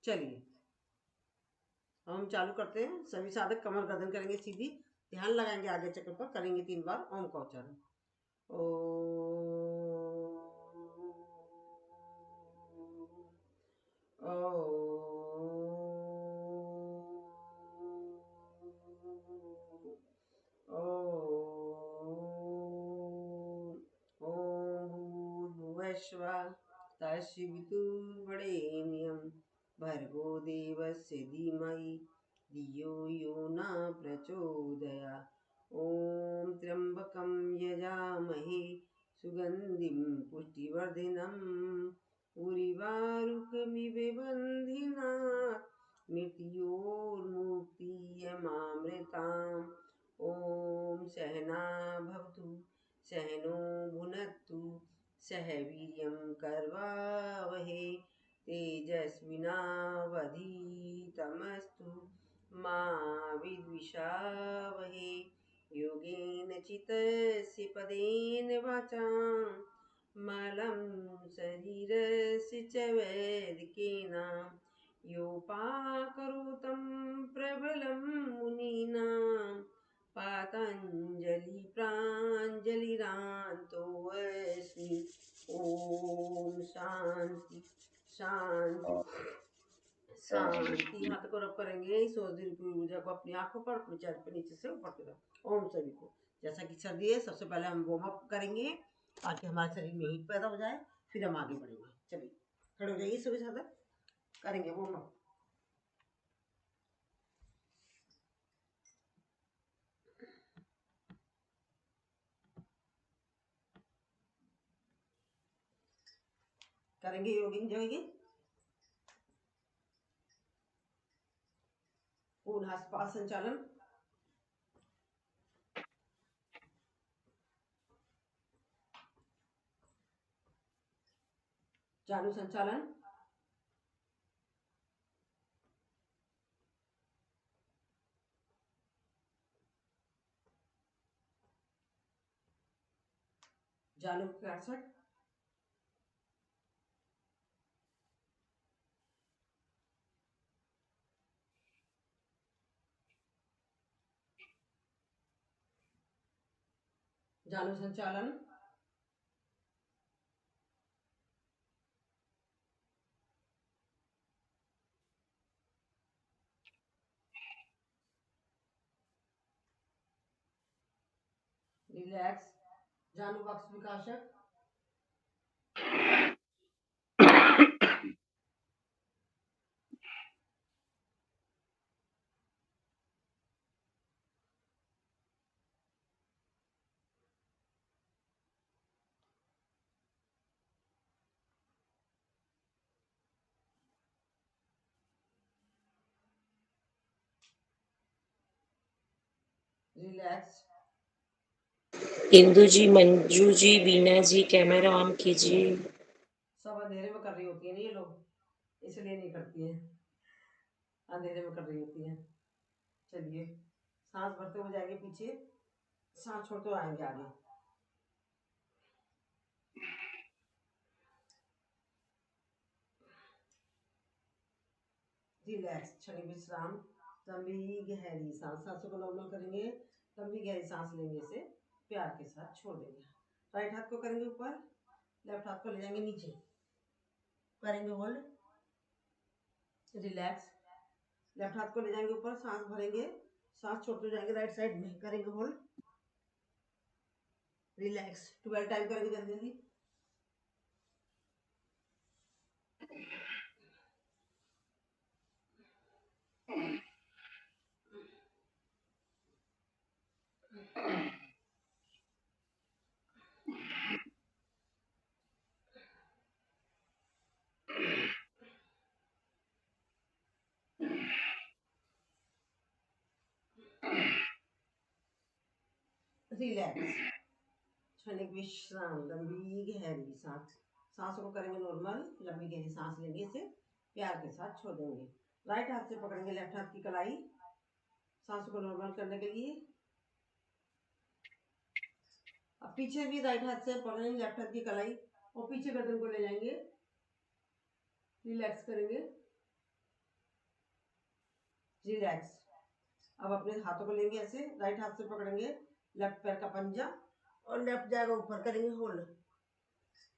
चलिए हम चालू करते हैं। सभी साधक कमर गर्दन करेंगे सीधी, ध्यान लगाएंगे आगे चक्र पर, करेंगे 3 बार ओम का उच्चारण। ओ तस्वितुर्वरेण्यं भर्गो देवस्य धीमहि धियो यो न प्रचोदयात्। ॐ त्र्यम्बकं यजामहे सुगन्धिं पुष्टिवर्धनम् उर्वारुकमिव बन्धिनात् मृत्योर्मुक्तियमामृताम्। ॐ सहना भवतु सहनो भुनक्तु सह वीर्यं करवावहे तेजस्विनावधीतमस्तु मा विद्विषावहे। योगेन चित्तस्य पदेन वाचां मलं शरीरस्य च वैदिकेन योपाकरोतं प्रबलं मुनीनां पातञ्जलि प्राञ्जलिरान्तोऽस्मि। ओम शांति शांति शांति। हाथ को रब करेंगे इस की ऊर्जा को अपनी आंखों पर, अपने चेहरे पर नीचे से ऊपर की तरफ। ओम सभी को। जैसा कि सर्दी है, सबसे पहले हम वार्म अप करेंगे ताकि हमारे शरीर में हीट पैदा हो जाए, फिर हम आगे बढ़ेंगे। चलिए खड़े हो जाइए, सभी साधक करेंगे वार्म अप। करेंगे योगिंग जोगिंग, पूर्ण हस्त संचालन, चालू संचालन, जालू कारसक, जालू संचालन, रिलैक्स, जालू बक्स विकासक, relax. Indu ji, Manju ji, Bina ji, camera on कीजिए। सब अंधेरे में कर रही होती है ना ये लोग, इसलिए नहीं करती हैं, अंधेरे में कर रही होती हैं। चलिए सांस भरते हो जाएंगे पीछे, सांस छोड़ते आएंगे आगे। रिलैक्स, क्षणिक विश्राम, लंबी गहरी सांस, सांसों को नॉर्मल करेंगे, लंबी गहरी सांस लेंगे, इसे प्यार के साथ छोड़ देंगे। राइट हाथ को करेंगे ऊपर, लेफ्ट हाथ को ले जाएंगे नीचे, करेंगे होल्ड, रिलैक्स। लेफ्ट हाथ को ले जाएंगे ऊपर, सांस भरेंगे, सांस छोड़ते जाएंगे राइट साइड में, करेंगे होल्ड, रिलैक्स। 12 टाइम करेंगे जल्दी जल्दी। रिलैक्स, क्षणिक विश्राम, लंबी गहरी सांस, सांसों को करेंगे नॉर्मल, लंबी गहरी सांस लेंगे, इसे प्यार के साथ छोड़ देंगे। राइट हाथ से पकड़ेंगे लेफ्ट हाथ की कलाई, सांसों को नॉर्मल करने के लिए। अब पीछे भी राइट हाथ से पकड़ेंगे लेफ्ट हाथ की कलाई और पीछे गर्दन को ले जाएंगे, रिलैक्स करेंगे। रिलैक्स। अब अपने हाथों को लेंगे ऐसे, राइट हाथ से पकड़ेंगे लेफ्ट पैर का पंजा और लेफ्ट जाएगा ऊपर, करेंगे होल्ड।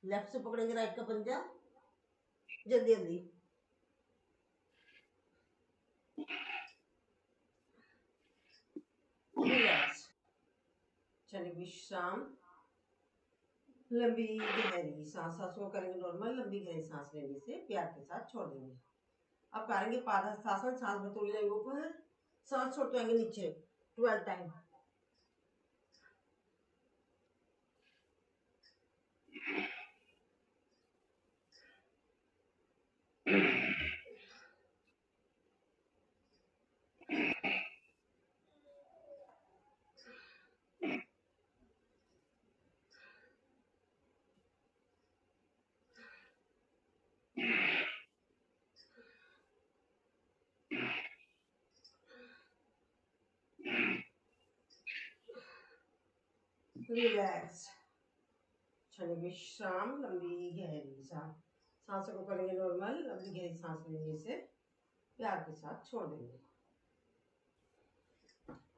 लेफ्ट से पकड़ेंगे राइट का पंजा, जल्दी जल्दी। रिलैक्स। चलिए विश्राम। लंबी गहरी सांस, सांसों को करेंगे नॉर्मल। लंबी गहरी सांस लेने से प्यार के साथ छोड़ देंगे। अब करेंगे पादहस्तासन, सांस में तोड़ जाएंगे ऊपर, सांस छोड़ते जाएंगे नीचे 12 टाइम। रिलैक्स। चलिए विश्राम। लंबी गहरी सांस, सांसों को करेंगे नॉर्मल। लंबी गहरी सांस लेने से प्यार के साथ छोड़ देंगे।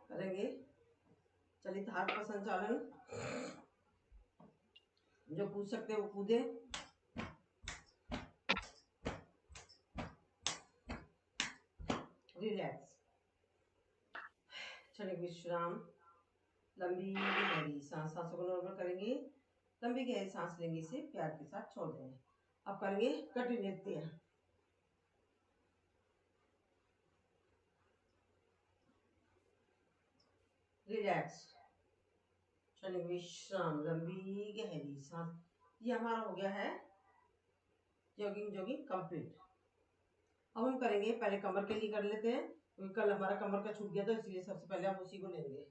करेंगे चलिए हाथ का संचालन। जो कूद सकते हैं वो कूदे। रिलैक्स। चलिए विश्राम। लंबी गहरी सांस, सांसों को नॉर्मल करेंगे। लंबी गहरी सांस लेंगे से प्यार के साथ छोड़ देंगे। अब करेंगे कटी नृत्य। रिलैक्स। चलिए विश्राम। लंबी गहरी सांस। ये हमारा हो गया है जॉगिंग जॉगिंग कंप्लीट। अब हम करेंगे, पहले कमर के लिए कर लेते हैं क्योंकि कल हमारा कमर का छूट गया था, इसलिए सबसे पहले हम उसी को लेंगे।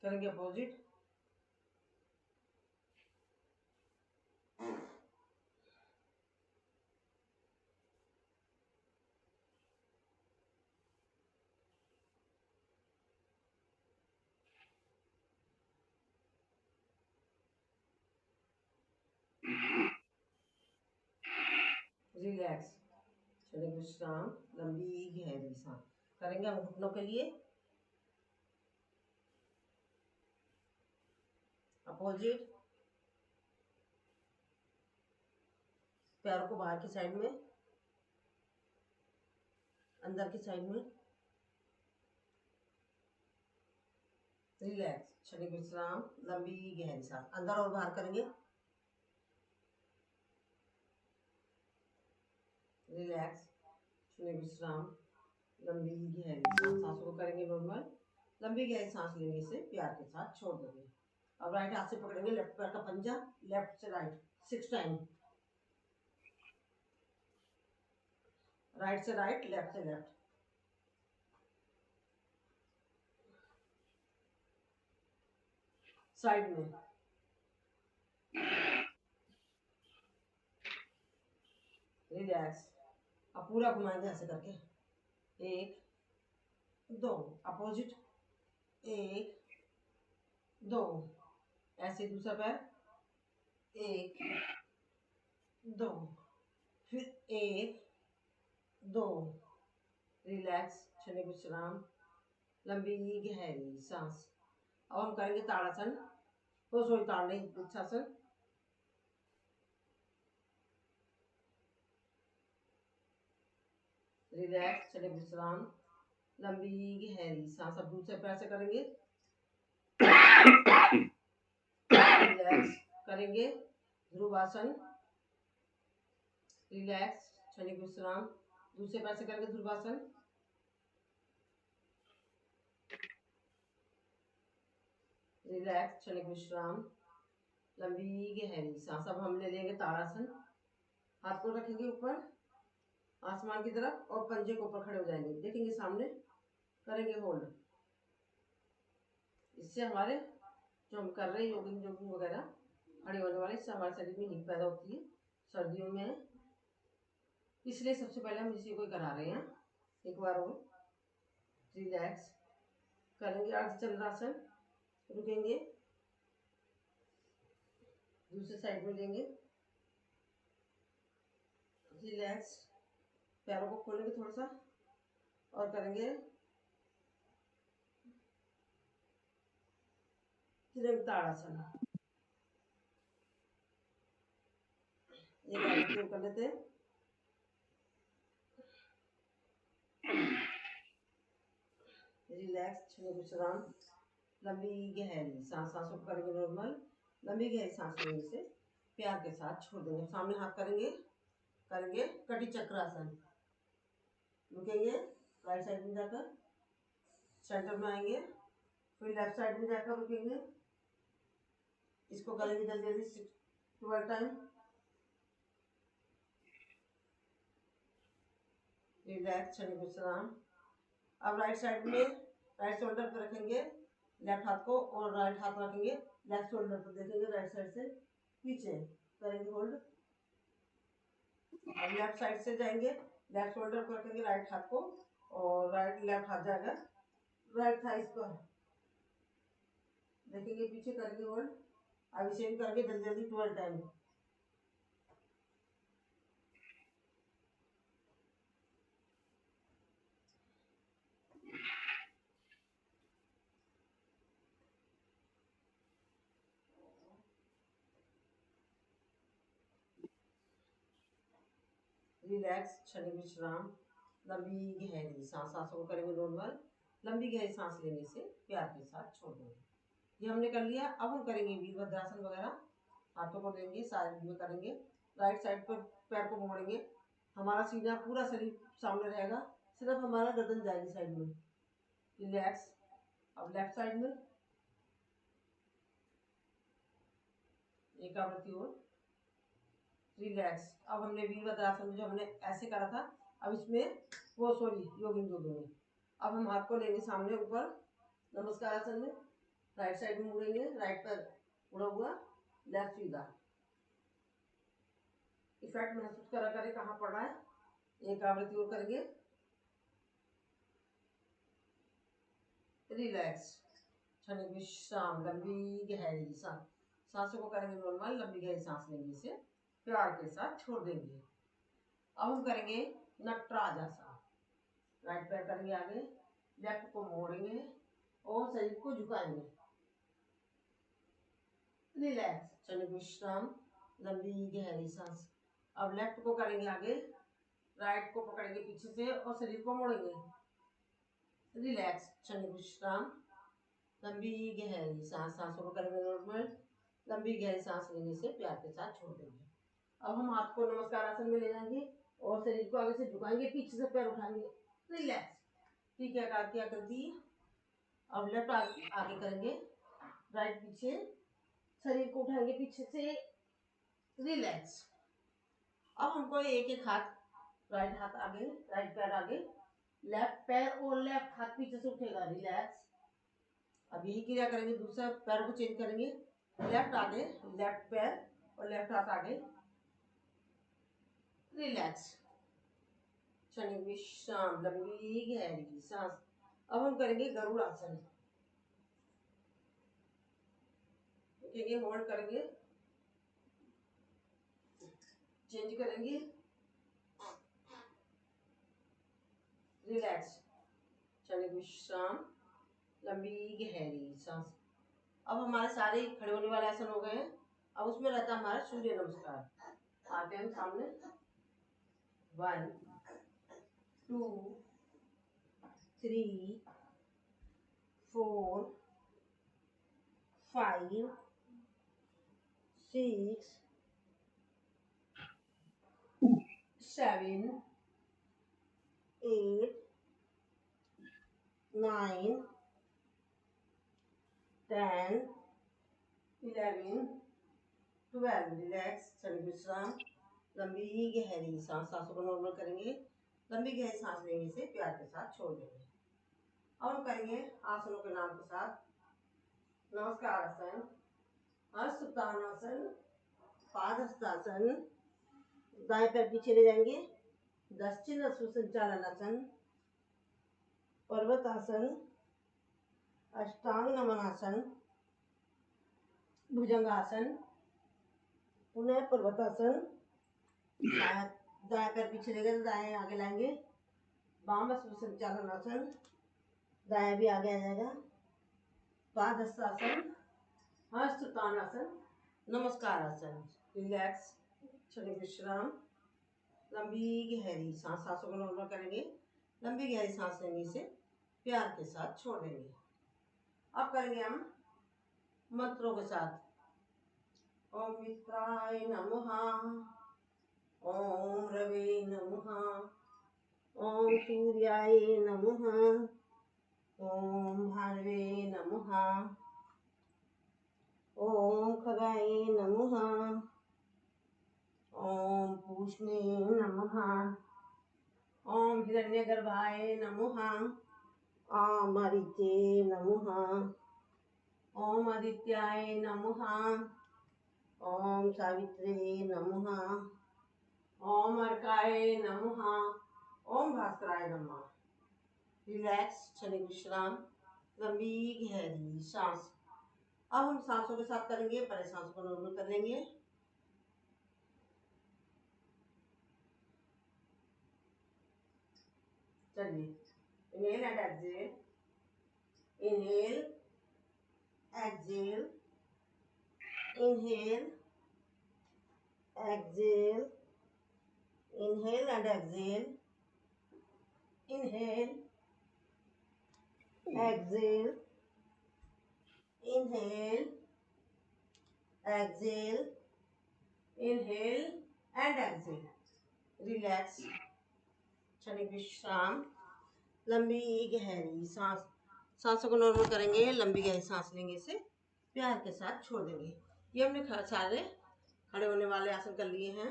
करेंगे अपोजिट। रिलैक्स। चलिए विश्राम। लंबी गहरी सांस करेंगे हम घुटनों के लिए। अपोजिट। पैरों को बाहर की साइड में, अंदर की साइड में। रिलैक्स। चलिए विश्राम। लंबी गहरी सांस अंदर और बाहर करेंगे। रिलैक्स। चलिए विश्राम। लंबी गहरी सांस, सांसों को करेंगे नॉर्मल। लंबी गहरी सांस लेने से प्यार के साथ छोड़ देंगे। अब राइट हाथ से पकड़ेंगे लेफ्ट पैर का पंजा, लेफ्ट से राइट 6 टाइम। राइट से राइट, लेफ्ट से लेफ्ट। साइड में। रिलैक्स। अब पूरा घुमाएंगे ऐसे करके। 1 2, अपोजिट। 1 2, ऐसे दूसरा पैर। 1 2, फिर 1 2। रिलैक्स। चलिए विश्राम। लंबी गहरी सांस। अब हम करेंगे ताड़ासन। तो सॉरी, ताड़ नहीं, वृक्षासन। रिलैक्स। चलिए विश्राम। लंबी गहरी सांस। अब दूसरे पैर से करेंगे। रिलैक्स। करेंगे ध्रुवासन। रिलैक्स। चलिए विश्राम। दूसरे पैर से करेंगे ध्रुवासन। रिलैक्स। चलिए विश्राम। लंबी गहरी सांस। अब हम ले लेंगे ताड़ासन। हाथ को रखेंगे ऊपर आसमान की तरफ और पंजे को ऊपर खड़े हो जाएंगे, देखेंगे सामने, करेंगे होल्ड। इससे हमारे जो हम कर रहे हैं योगिंग जोगिंग वगैरह खड़े होने वाले, इससे हमारे शरीर में हीट पैदा होती है सर्दियों में। इसलिए सबसे पहले हम इसी को करा रहे हैं। एक बार और रिलैक्स करेंगे, अर्धचंद्रासन, रुकेंगे, दूसरे साइड में लेंगे, रिलैक्स, पैरों को खोलेंगे थोड़ा सा और करेंगे ताड़ासन। एक आगे कर लेते हैं, रिलैक्स, विश्राम, लंबी गहरी सांस, सांसों को करेंगे नॉर्मल, लंबी गहरी सांस लेने से प्यार के साथ छोड़ देंगे। सामने हाथ करेंगे, करेंगे कटी चक्रासन, रुकेंगे, राइट साइड में जाकर सेंटर में आएंगे, फिर लेफ्ट साइड में जाकर रुकेंगे, इसको करेंगे जल्दी जल्दी 12 टाइम, रिलैक्स, विश्राम। अब राइट साइड में राइट शोल्डर पर रखेंगे लेफ्ट हाथ को और राइट हाथ रखेंगे लेफ्ट शोल्डर पर, देखेंगे राइट साइड से पीछे, करेंगे होल्ड। अब लेफ्ट साइड से जाएंगे, लेफ्ट शोल्डर पर रखेंगे राइट हाथ को और राइट लेफ्ट हाथ जाएगा राइट थाइस पर, देखेंगे पीछे, करेंगे होल्ड। अब इसे भी करके जल्दी जल्दी 12 टाइम। रिलैक्स, क्षणिक विश्राम, लंबी गहरी सांस, सांसों को करेंगे नॉर्मल, लंबी गहरी सांस लेने से प्यार के साथ छोड़ देंगे। ये हमने कर लिया। अब हम करेंगे वीरभद्रासन वगैरह, हाथों को लेंगे, साइड में करेंगे, राइट साइड पर पैर को मोड़ेंगे, हमारा सीधा पूरा शरीर सामने रहेगा, सिर्फ हमारा गर्दन जाएगी साइड में, रिलैक्स। अब लेफ्ट साइड में एक आवृत्ति और, रिलैक्स। अब हमने वीरभद्रासन में जो हमने ऐसे करा था, अब इसमें वो सॉरी योगिंग योगिंग में अब हम हाथ को लेंगे सामने ऊपर नमस्कार आसन में, राइट साइड में मुड़ेंगे, राइट पर मुड़ा हुआ, लेफ्ट सीधा, इफेक्ट महसूस करा करें कहाँ पड़ रहा है। एक आवृत्ति और करेंगे, रिलैक्स, क्षणिक विश्राम, लंबी गहरी सांस, सांसों को करेंगे नॉर्मल, लंबी गहरी सांस लेंगे से प्यार के साथ छोड़ देंगे। अब हम करेंगे नटराज आसन, राइट पैर करेंगे आगे, लेफ्ट को मोड़ेंगे और शरीर को झुकाएंगे, रिलैक्स, क्षणिक विश्राम, लंबी गहरी सांस। अब लेफ्ट को करेंगे आगे, राइट को पकड़ेंगे पीछे से और शरीर को मोड़ेंगे, रिलैक्स, क्षणिक विश्राम, लंबी गहरी सांस, सांसों को करेंगे नॉर्मल, लंबी गहरी सांस लेने से प्यार के साथ छोड़ देंगे। अब हम हाथ को नमस्कार आसन में ले जाएंगे और शरीर को आगे से झुकाएंगे, पीछे से पैर उठाएंगे, रिलैक्स, ठीक है, आकार की आकृति। अब लेफ्ट आगे करेंगे, राइट पीछे, शरीर को उठाएंगे पीछे से, रिलैक्स। अब हमको एक एक हाथ, राइट हाथ आगे, राइट पैर आगे, लेफ्ट पैर और लेफ्ट हाथ पीछे से उठेगा, रिलैक्स। अब यही क्रिया करेंगे, दूसरा पैर को चेंज करेंगे, लेफ्ट आगे, लेफ्ट पैर और लेफ्ट हाथ आगे, रिलैक्स, क्षणिक विश्राम, लंबी गहरी सांस। अब हम करेंगे गरुड़ आसन, उठेंगे, होल्ड करेंगे, चेंज करेंगे, रिलैक्स, क्षणिक विश्राम, लंबी गहरी सांस। अब हमारे सारे खड़े होने वाले आसन हो गए हैं। अब उसमें रहता है हमारा सूर्य नमस्कार। आते हैं सामने, 1 2 3 4 5 6 7 8 9 10 11 12, रिलैक्स, क्षणिक विश्राम, लंबी गहरी सांस, सांसों को नॉर्मल करेंगे, लंबी गहरी सांस लेने से प्यार के साथ छोड़ देंगे। अब हम करेंगे आसनों के नाम के साथ, नमस्कार आसन, हस्तउत्थानासन, पादहस्तासन, दाएं पैर पीछे ले जाएंगे, दक्षिण सुसंचालनासन, पर्वतासन, अष्टांग नमनासन, भुजंगासन, पुनः पर्वतासन। दाएं पैर पीछे लेंगे तो दाएं आगे लाएंगे, वाम सुसंचालनासन, दाएं भी आगे आ जाएगा, पादहस्तासन, हस्ततानासन, नमस्कार आसन। रिलैक्स, क्षणिक विश्राम, लंबी गहरी सांस, सांसों को नॉर्मल करेंगे, लंबी गहरी सांस लेने से प्यार के साथ छोड़ देंगे। अब करेंगे हम मंत्रों के साथ। ओम मित्राय नमः, ओम रवे नमः, ओम सूर्याय नमः, ओम भानवे नमः, ओम खगाय नमः, ओम पूष्णे नमः, ओम हिरण्यगर्भाय नमः, ओम मरीचे नमः, ओम आदित्याय नमः, ओम सावित्रे नमः, ओम अर्काय नमः, ओम भास्कराय नमः। रिलैक्स, क्षणिक विश्राम, लंबी गहरी सांस। अब हम सांसों के साथ करेंगे, पहले सांसों को नॉर्मल कर लेंगे। चलिए, inhale and exhale, inhale, exhale, inhale, exhale, inhale and exhale, inhale, exhale, inhale, exhale, inhale and exhale. Relax, क्षणिक विश्राम, लंबी गहरी सांस। सांसों को नॉर्मल करेंगे, लंबी गहरी सांस लेंगे, इसे प्यार के साथ छोड़ देंगे। ये हमने सारे खड़े होने वाले आसन कर लिए हैं।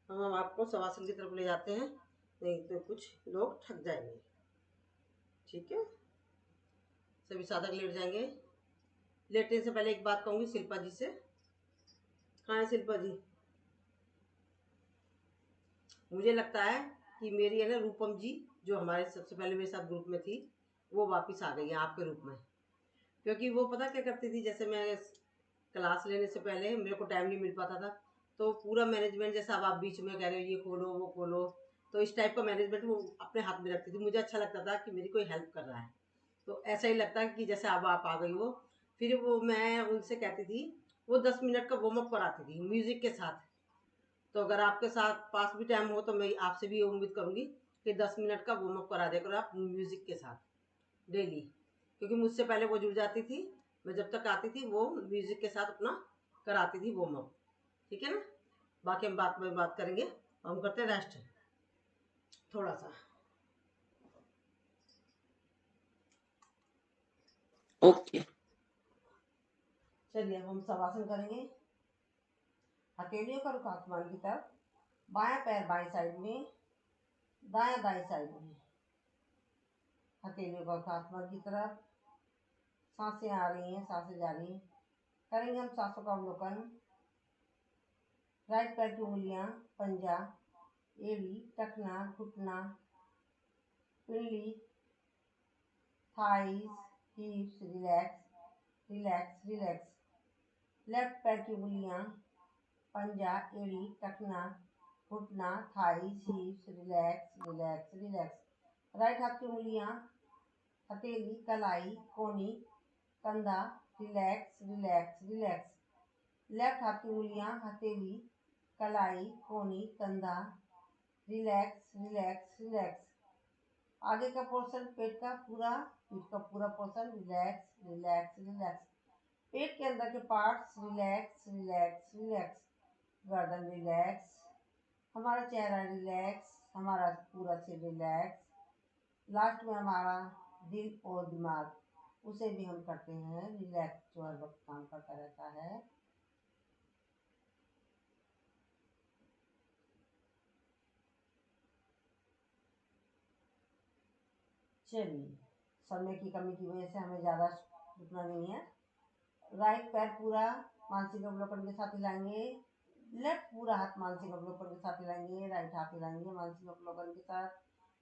हम आपको शवासन की तरफ ले जाते हैं, नहीं तो कुछ लोग थक जाएंगे। ठीक है, सभी साधक लेट जाएंगे। लेटने से पहले एक बात कहूँगी शिल्पा जी से। कहाँ है शिल्पा जी? मुझे लगता है कि मेरी है ना रूपम जी, जो हमारे सबसे पहले मेरे साथ ग्रुप में थी, वो वापस आ गई है आपके रूप में। क्योंकि वो पता क्या करती थी, जैसे मैं क्लास लेने से पहले मेरे को टाइम नहीं मिल पाता था, तो पूरा मैनेजमेंट, जैसा अब आप बीच में कह रहे हो ये खोलो वो खोलो, तो इस टाइप का मैनेजमेंट वो अपने हाथ में रखती थी। मुझे अच्छा लगता था कि मेरी कोई हेल्प कर रहा है, तो ऐसा ही लगता है कि जैसे अब आप आ गई हो। फिर वो मैं उनसे कहती थी, वो 10 मिनट का वार्म अप कराती थी म्यूज़िक के साथ। तो अगर आपके साथ पास भी टाइम हो तो मैं आपसे भी उम्मीद करूँगी कि 10 मिनट का वार्म अप करा दें करो आप म्यूज़िक के साथ डेली, क्योंकि मुझसे पहले वो जुड़ जाती थी। मैं जब तक आती थी वो म्यूज़िक के साथ अपना कराती थी वार्म अप। ठीक है ना? बाकी हम बात में बात करेंगे। हम करते हैं रेस्ट थोड़ा सा। ओके। चलिए, अब हम शवासन करेंगे। हथेलियों का रुख आसमान की तरफ, बायां पैर बाईं साइड में, दायां दाईं साइड में। हथेलियों का रुख आसमान की तरफ, सांसें आ रही हैं, सांसें जा रही हैं। करेंगे हम सांसों का अवलोकन। राइट पैर की उंगलियां, पंजा, एड़ी, टखना, घुटना, पिंडली, thighs, hips, relax relax relax. Left पैर की उंगलियां, पंजा, एड़ी, टखना, घुटना, thighs, hips, relax relax relax. Right हाथ की उंगलियां, हथेली, कलाई, कोनी, कंधा, रिलैक्स रिलैक्स रिलैक्स। लेफ्ट हाथ की उंगलियां, हथेली, कलाई, कोनी, कंधा, रिलैक्स रिलैक्स रिलैक्स। आगे का पोर्शन पेट का पूरा पोर्शन रिलैक्स रिलैक्स रिलैक्स। पेट के अंदर के पार्ट्स रिलैक्स रिलैक्स रिलैक्स। गर्दन रिलैक्स, हमारा चेहरा रिलैक्स, हमारा पूरा सिर रिलैक्स। लास्ट में हमारा दिल और दिमाग, उसे भी हम करते हैं रिलैक्स, जो हर वक्त काम करता रहता है। चलिए, समय की कमी की वजह से हमें ज़्यादा रुकना नहीं है। राइट पैर पूरा मानसिक अवलोकन के साथ हिलाएंगे, लेफ्ट पूरा हाथ मानसिक अवलोकन के साथ हिलाएंगे, राइट हाथ हिलाएंगे मानसिक अवलोकन के साथ,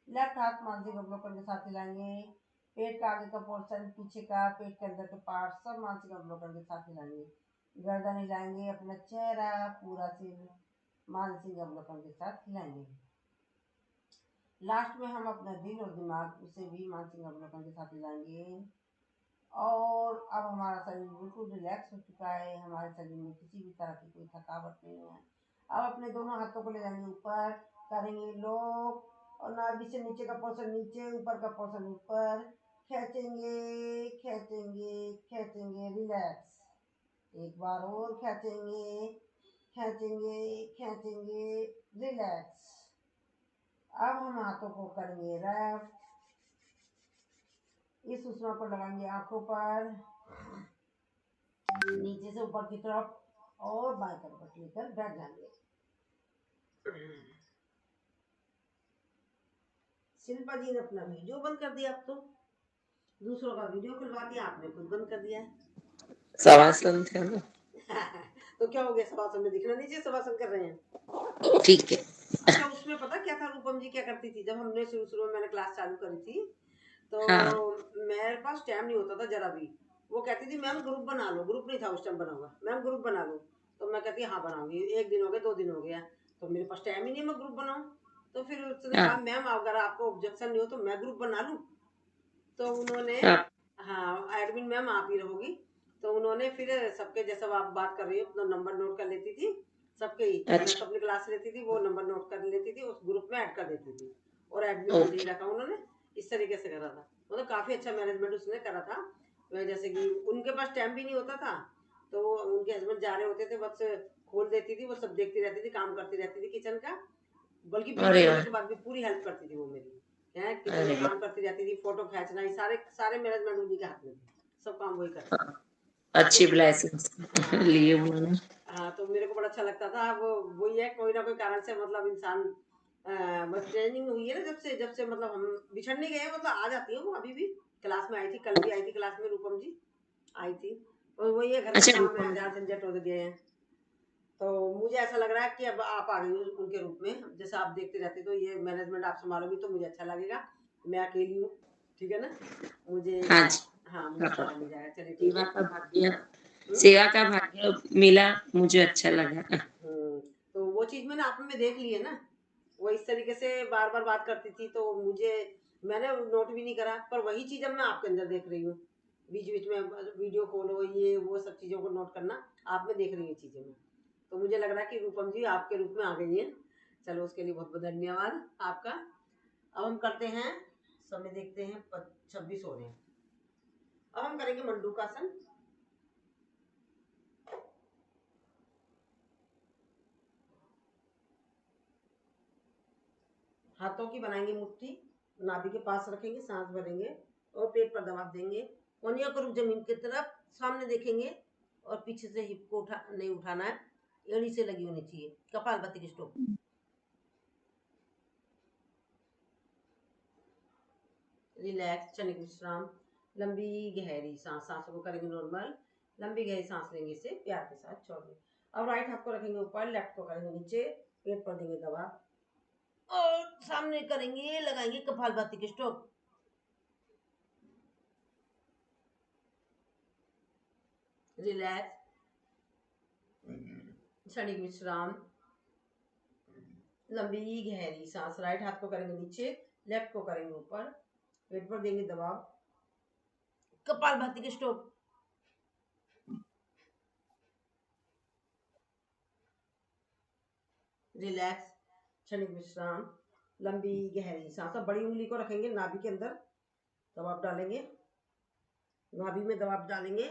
लेफ्ट हाथ मानसिक अवलोकन के साथ हिलाएंगे, पेट का आगे का पोर्शन, पीछे का, पेट के अंदर के पार्ट सब मानसिक अवलोकन के साथ हिलाएंगे, गर्दन हिलाएंगे, अपना चेहरा, पूरा सिर मानसिक अवलोकन के साथ हिलाएंगे। लास्ट में हम अपना दिल और दिमाग उसे भी मानसिक अवलोकन के साथ हिलाएंगे। और अब हमारा शरीर बिल्कुल रिलैक्स हो चुका है, हमारे शरीर में किसी भी तरह की कोई थकावट नहीं है। अब अपने दोनों हाथों को ले जाएंगे ऊपर, करेंगे लॉक और नाभि से नीचे का पोर्शन नीचे, ऊपर का पोर्शन ऊपर, खींचेंगे खींचेंगे खींचेंगे, रिलैक्स। एक बार और खींचेंगे खींचेंगे खींचेंगे, रिलैक्स। अब हम हाथों को करेंगे रैप, इस सुषमा को लगाएंगे आंखों पर, नीचे से ऊपर की तरफ, और बाएं करवट लेकर बैठ जाएंगे। शिल्पा जी ने अपना वीडियो बंद कर दिया, अब तो दूसरों का वीडियो खुलवा दिया, आपने खुद बंद कर दिया है। शवासन थे ना। तो क्या हो गया, शवासन में दिखना नहीं चाहिए, शवासन कर रहे हैं। ठीक है। अच्छा, उसमें पता क्या था, रूपम जी क्या करती थी, जब हमने शुरू में मैंने क्लास चालू करी थी तो हाँ मेरे पास टाइम नहीं होता था जरा भी। वो कहती थी मैम ग्रुप बना लो, ग्रुप नहीं था उस टाइम बना हुआ, मैम ग्रुप बना लो। तो मैं कहती हाँ बनाऊंगी, एक दिन हो गया, 2 दिन हो गया, तो मेरे पास टाइम ही नहीं मैं ग्रुप बनाऊं। तो फिर उसने कहा हाँ मैम अगर आपको ऑब्जेक्शन नहीं हो तो मैं ग्रुप बना लूं। तो उन्होंने, हाँ। हाँ एडमिन मैम आप ही रहोगी। तो उन्होंने फिर सबके, जैसा आप बात कर रही हो, अपना नंबर नोट कर लेती थी सबके ही, मैं अच्छा। अपनी क्लास लेती थी, वो नंबर नोट कर लेती थी, उस ग्रुप में ऐड कर देती थी, और एडमिन मुझे ही ओके। रखा उन्होंने। इस तरीके से करा था, मतलब काफ़ी अच्छा मैनेजमेंट उसने करा था। जैसे कि उनके पास टाइम भी नहीं होता था, तो उनके हस्बैंड जा रहे होते थे, बस खोल देती थी, वो सब देखती रहती थी, काम करती रहती थी किचन का, बल्कि बिजी अरे होने वाह। के बाद भी पूरी हेल्प करती थी वो मेरी है, किचन अरे में काम करती रहती थी, फोटो खींचना, ये सारे सारे मैनेजमेंट उन्हीं के हाथ में थे, सब काम वही करती थी। वाह। तो अच्छी ब्लेसिंग्स लिए हाँ, उन्होंने। हाँ तो मेरे को बड़ा अच्छा लगता था। अब वही है, कोई ना कोई कारण से मतलब इंसान, बस ट्रेनिंग हुई है ना जब से मतलब हम बिछड़ नहीं गए, मतलब आ जाती है वो अभी भी। क्लास में आई थी, कल भी आई थी क्लास में, रूपम जी आई थी। और वही है, घर का अच्छा काम है, रूपम जी। हजार झंझट हो गए हैं। तो मुझे ऐसा लग रहा है कि अब आप आ गई हो उनके रूप में, जैसा आप देखते रहते, तो ये मैनेजमेंट आप संभालोगी तो मुझे अच्छा लगेगा। मैं अकेली हूँ, ठीक है ना, मुझे, हाँ जी। हाँ मुझे हाँ। सहारा मिल जाएगा, चलिए ठीक सेवा है। का भाग्य, हम्म। सेवा का भाग्य मिला, मुझे अच्छा लगा। तो वो चीज मैंने आप में देख ली है ना, वो इस तरीके से बार बार बात करती थी, तो मुझे, मैंने नोट भी नहीं करा, पर वही चीज अब मैं आपके अंदर देख रही हूँ, बीच बीच में वीडियो खोलो, ये वो सब चीजों को नोट करना आप में देख रही है चीजें मैं। तो मुझे लग रहा है कि रूपम जी आपके रूप में आ गई है। चलो उसके लिए बहुत बहुत धन्यवाद आपका। अब हम करते हैं, समय देखते हैं 26 हो रहे हैं। अब हम करेंगे मंडूकासन। हाथों की बनाएंगे मुट्ठी, नाभि के पास रखेंगे, सांस भरेंगे और पेट पर दबाव देंगे, कोहनियों को रुख जमीन की तरफ, सामने देखेंगे और पीछे से हिप को नहीं उठाना है, एड़ी से लगी होनी चाहिए, कपालभाति की स्ट्रोक। रिलैक्स, क्षणिक विश्राम, लंबी गहरी सांस, सांसों को करेंगे नॉर्मल, लंबी गहरी सांस लेंगे, इसे प्यार के साथ छोड़ेंगे। अब राइट हाथ को रखेंगे ऊपर, लेफ्ट को करेंगे नीचे, पेट पर देंगे दबाव और सामने करेंगे, लगाएंगे कपालभाति की स्ट्रोक। रिलैक्स, क्षणिक विश्राम, लंबी गहरी सांस, राइट हाथ को करेंगे नीचे, लेफ्ट को करेंगे ऊपर, पेट पर देंगे दबाव, कपालभाति के स्ट्रोक। रिलैक्स, क्षणिक विश्राम, लंबी गहरी सांस। अब बड़ी उंगली को रखेंगे नाभि के अंदर, दबाव डालेंगे, नाभि में दबाव डालेंगे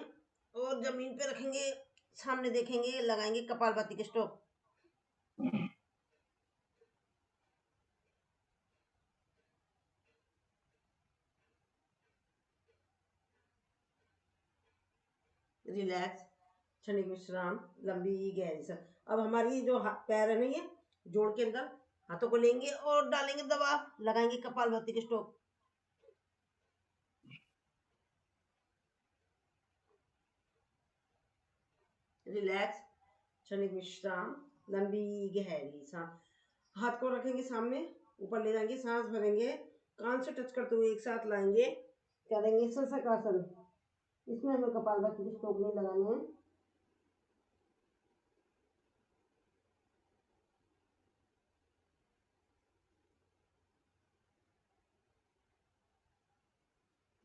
और जमीन पे रखेंगे, सामने देखेंगे, लगाएंगे कपालभाति के स्ट्रोक। रिलैक्स, क्षणिक विश्राम, लंबी गहरी सांस। अब हमारी जो पैर है नहीं है, जोड़ के अंदर हाथों को लेंगे और डालेंगे दबाव, लगाएंगे कपालभाति के स्ट्रोक। रिलैक्स, क्षणिक विश्राम, लंबी गहरी सांस। हाथ को रखेंगे सामने, ऊपर ले जाएंगे, सांस भरेंगे, कान से टच करते हुए एक साथ लाएंगे, करेंगे शशकासन। इसमें हमें कपालभाति के स्ट्रोक नहीं लगाने हैं।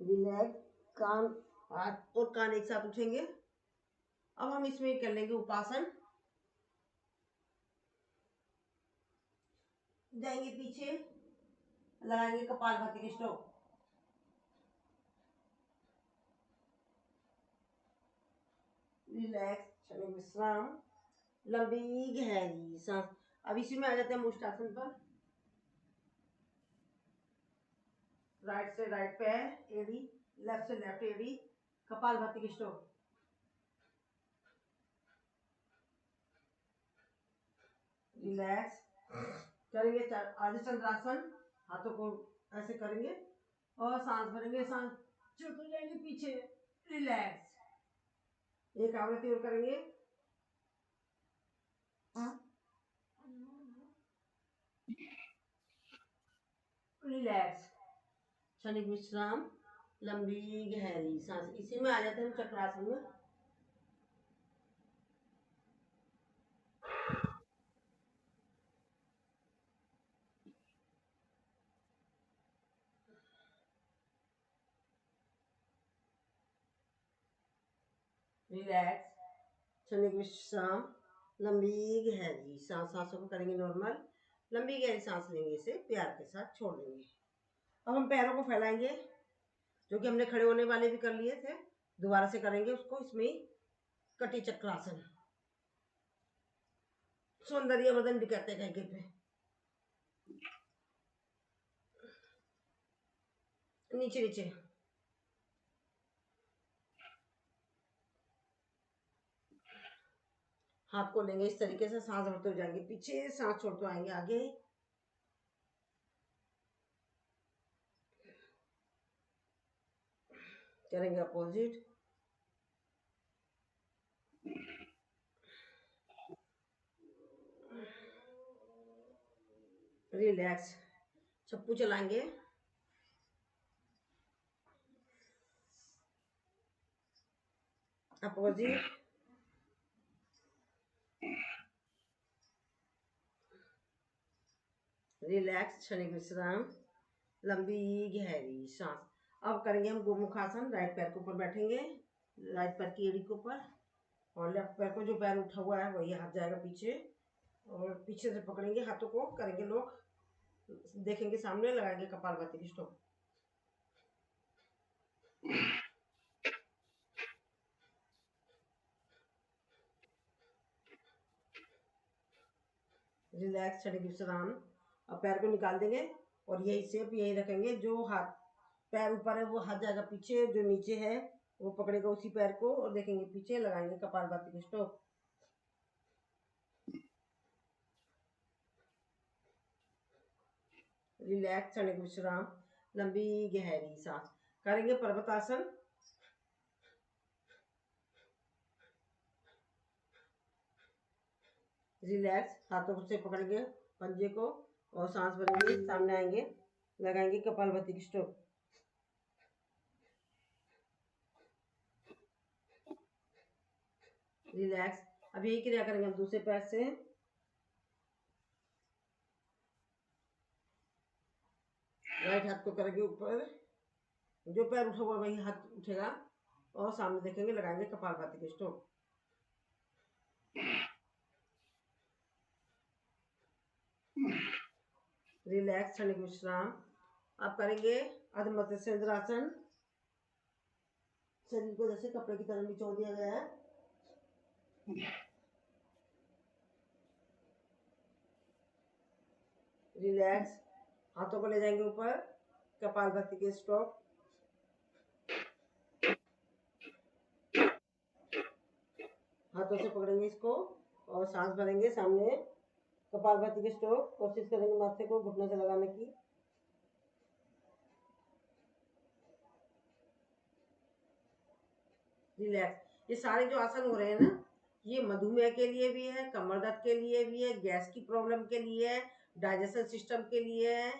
रिलैक्स, कान, हाथ और कान एक साथ उठेंगे। अब हम इसमें कर लेंगे उपासन। जाएंगे पीछे, लगाएंगे कपालभाति के स्ट्रोक। रिलैक्स, क्षण विश्राम, लंबी गहरी सांस। अब इसी में आ जाते हैं मुष्टासन पर। राइट से राइट पैर एड़ी, लेफ्ट से लेफ्ट एड़ी, कपालभाति के स्ट्रोक। रिलैक्स करेंगे। आधे चंद्रासन, हाथों को ऐसे करेंगे और सांस भरेंगे, सांस चलते जाएंगे पीछे। रिलैक्स, एक आवृत्ति और करेंगे। रिलैक्स, क्षणिक विश्राम, लंबी गहरी सांस। इसी में आ जाते हैं चक्रासन में। रिलैक्स, क्षणिक विश्राम, लंबी गहरी सांस। सांसों को करेंगे नॉर्मल, लंबी गहरी सांस लेंगे, इसे प्यार के साथ छोड़ देंगे। अब हम पैरों को फैलाएंगे, जो कि हमने खड़े होने वाले भी कर लिए थे, दोबारा से करेंगे उसको। इसमें कटी चक्रासन, सौंदर्य वदन भी कहते हैं कहीं पे। नीचे नीचे, हाथ को लेंगे इस तरीके से, सांस भरते हुए जाएंगे पीछे, सांस छोड़ते आएंगे आगे। करेंगे अपोजिट। रिलैक्स, चप्पू चलाएंगे। अपोजिट। रिलैक्स, क्षणिक विश्राम, लंबी गहरी सांस। अब करेंगे हम गोमुखासन। राइट पैर के ऊपर बैठेंगे, राइट पैर की एड़ी के ऊपर, और लेफ्ट पैर को जो पैर उठा हुआ है वही हाथ जाएगा पीछे, और पीछे से पकड़ेंगे हाथों को, करेंगे लोग, देखेंगे सामने, लगाएंगे कपालभाति की स्ट्रोक। रिलैक्स, क्षणिक विश्राम। अब पैर को निकाल देंगे और यही शेप यही रखेंगे। जो हाथ पैर ऊपर है वो हाथ जाएगा पीछे, जो नीचे है वो पकड़ेगा उसी पैर को, और देखेंगे पीछे, लगाएंगे कपालभाति की स्ट्रोक। रिलैक्स, क्षणिक विश्राम, लंबी गहरी सांस। करेंगे पर्वतासन। रिलैक्स, हाथों से पकड़ेंगे पंजे को और सांस भरेंगे, सामने आएंगे, लगाएंगे कपालभाति की स्ट्रोक। रिलैक्स, अब यही क्रिया करेंगे हम दूसरे पैर से। राइट हाथ को करेंगे ऊपर, जो पैर उठा हुआ वही हाथ उठेगा, और सामने देखेंगे, लगाएंगे कपालभाति की स्ट्रोक। रिलैक्स, क्षणिक विश्राम। आप करेंगे अर्ध मत्स्येंद्रासन। शरीर को जैसे कपड़े की तरह निचोड़ दिया गया है। रिलैक्स, हाथों को ले जाएंगे ऊपर, कपालभाति के स्ट्रोक। हाथों से पकड़ेंगे इसको और सांस भरेंगे, सामने कपालभाति के स्ट्रोक। कोशिश करेंगे माथे को घुटने से लगाने की। रिलैक्स, ये सारे जो आसन हो रहे हैं ना, ये मधुमेह के लिए भी है, कमर दर्द के लिए भी है, गैस की प्रॉब्लम के लिए है, डाइजेशन सिस्टम के लिए है,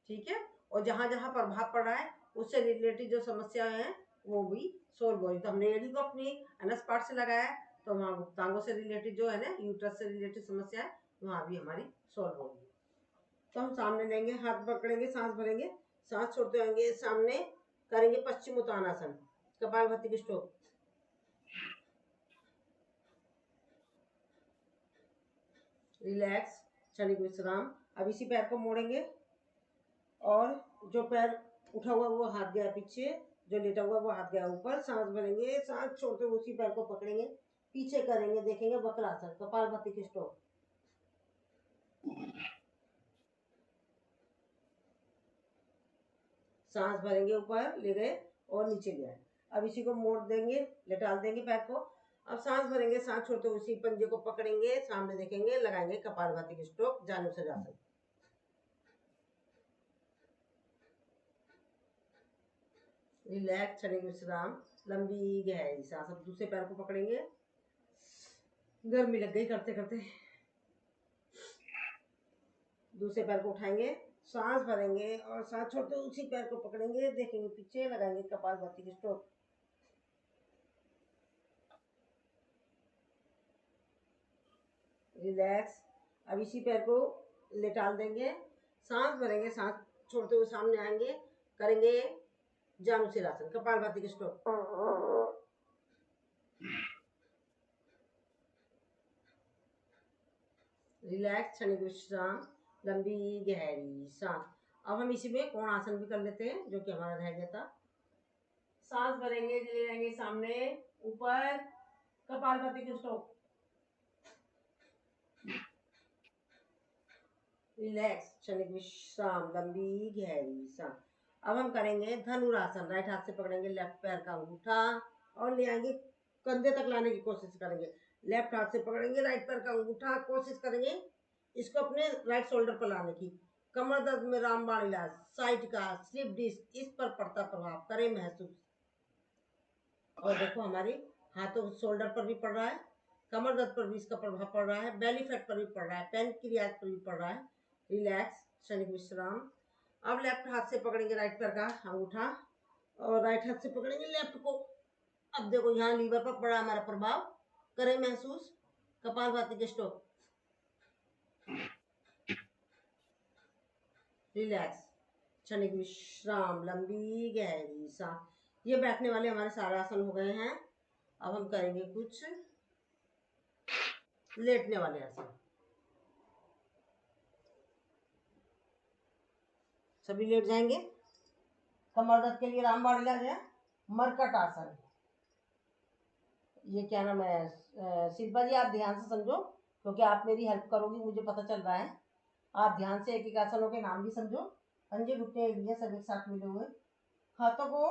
ठीक है। और जहाँ जहाँ प्रभाव पड़ रहा है उससे रिलेटेड जो समस्याएं हैं वो भी सोल्व हो रही। तो हमने एडी को अपनी अनस पार्ट से लगाया है, तो वहाँ गुप्तांगों से रिलेटेड जो है ना, यूट्रस से रिलेटेड समस्या है, वहाँ भी हमारी सोल्व होगी। तो हम सामने लेंगे, हाथ पकड़ेंगे, सांस भरेंगे, सांस छोड़ते होंगे, सामने करेंगे पश्चिमोत्तानासन, कपालभाति की स्ट्रोक। रिलैक्स, क्षणिक विश्राम। अब इसी पैर को मोड़ेंगे और जो पैर उठा हुआ वो हाथ गया पीछे, जो लेटा हुआ वो हाथ गया ऊपर। सांस भरेंगे, सांस छोड़ते हुए उसी पैर को पकड़ेंगे, पीछे करेंगे, देखेंगे वक्रासन, कपालभाति की स्ट्रोक। सांस भरेंगे, ऊपर ले गए और नीचे ले आए। अब इसी को मोड़ देंगे, लेटाल देंगे पैर को। अब सांस भरेंगे, सांस छोड़ते हुए उसी पंजे को पकड़ेंगे, सामने देखेंगे, लगाएंगे कपालभाति की स्ट्रोक, जानुसीरासन। रिलैक्स, क्षणिक विश्राम, लंबी गहरी सांस। अब दूसरे पैर को पकड़ेंगे, गर्मी लग गई करते करते। दूसरे पैर को उठाएंगे, सांस भरेंगे और सांस छोड़ते उसी पैर को पकड़ेंगे, देखेंगे पीछे, लगाएंगे कपालभाति की स्ट्रोक। रिलैक्स। अब इसी पैर को लेटाल देंगे, सांस भरेंगे, सांस छोड़ते हुए सामने आएंगे, करेंगे जानुसीरासन, कपालभाति की स्ट्रोक। रिलैक्स, क्षणिक विश्राम, लंबी गहरी सांस। अब हम इसी में कोणासन भी कर लेते हैं, जो कि हमारा रह गया था। सांस भरेंगे, ले जाएंगे सामने, ऊपर, कपालभाति की स्ट्रोक। रिलैक्स, क्षणिक विश्राम, लंबी गहरी सांस। अब हम करेंगे धनुरासन। राइट हाथ से पकड़ेंगे लेफ्ट पैर का अंगूठा और ले आएंगे, कंधे तक लाने की कोशिश करेंगे। लेफ्ट हाथ से पकड़ेंगे राइट पैर का अंगूठा, कोशिश करेंगे इसको अपने राइट शोल्डर पर लाने की। कमर दर्द में रामबाण इलाज, साइड का, स्लिप डिस्क, इस पर पड़ता प्रभाव करें महसूस। और देखो हमारी हाथों शोल्डर पर भी पड़ रहा है, कमर दर्द पर भी इसका प्रभाव पड़ रहा है, बेली फैट पर भी पड़ रहा है, पैनक्रियाज पर भी पड़ रहा है। रिलैक्स, क्षणिक विश्राम। अब लेफ्ट हाथ से पकड़ेंगे राइट पैर का अंगूठा और राइट हाथ से पकड़ेंगे लेफ्ट को। अब देखो यहाँ लीवर पर पड़ा हमारा प्रभाव, करें महसूस, कपालभाति के स्ट्रोक। रिलैक्स, क्षणिक विश्राम, लंबी गहरी सांस। ये बैठने वाले हमारे सारे आसन हो गए हैं। अब हम करेंगे कुछ लेटने वाले आसन। सभी लेट जाएंगे। कमर दर्द के लिए रामबाण इलाज है, मरकट आसन। ये क्या नाम है, शिल्पा जी आप ध्यान से समझो, क्योंकि आप मेरी हेल्प करोगी, मुझे पता चल रहा है। आप ध्यान से एक एक आसनों के नाम भी समझो। पंजे घुटने एरिया सब एक साथ मिले हुए, हाथों को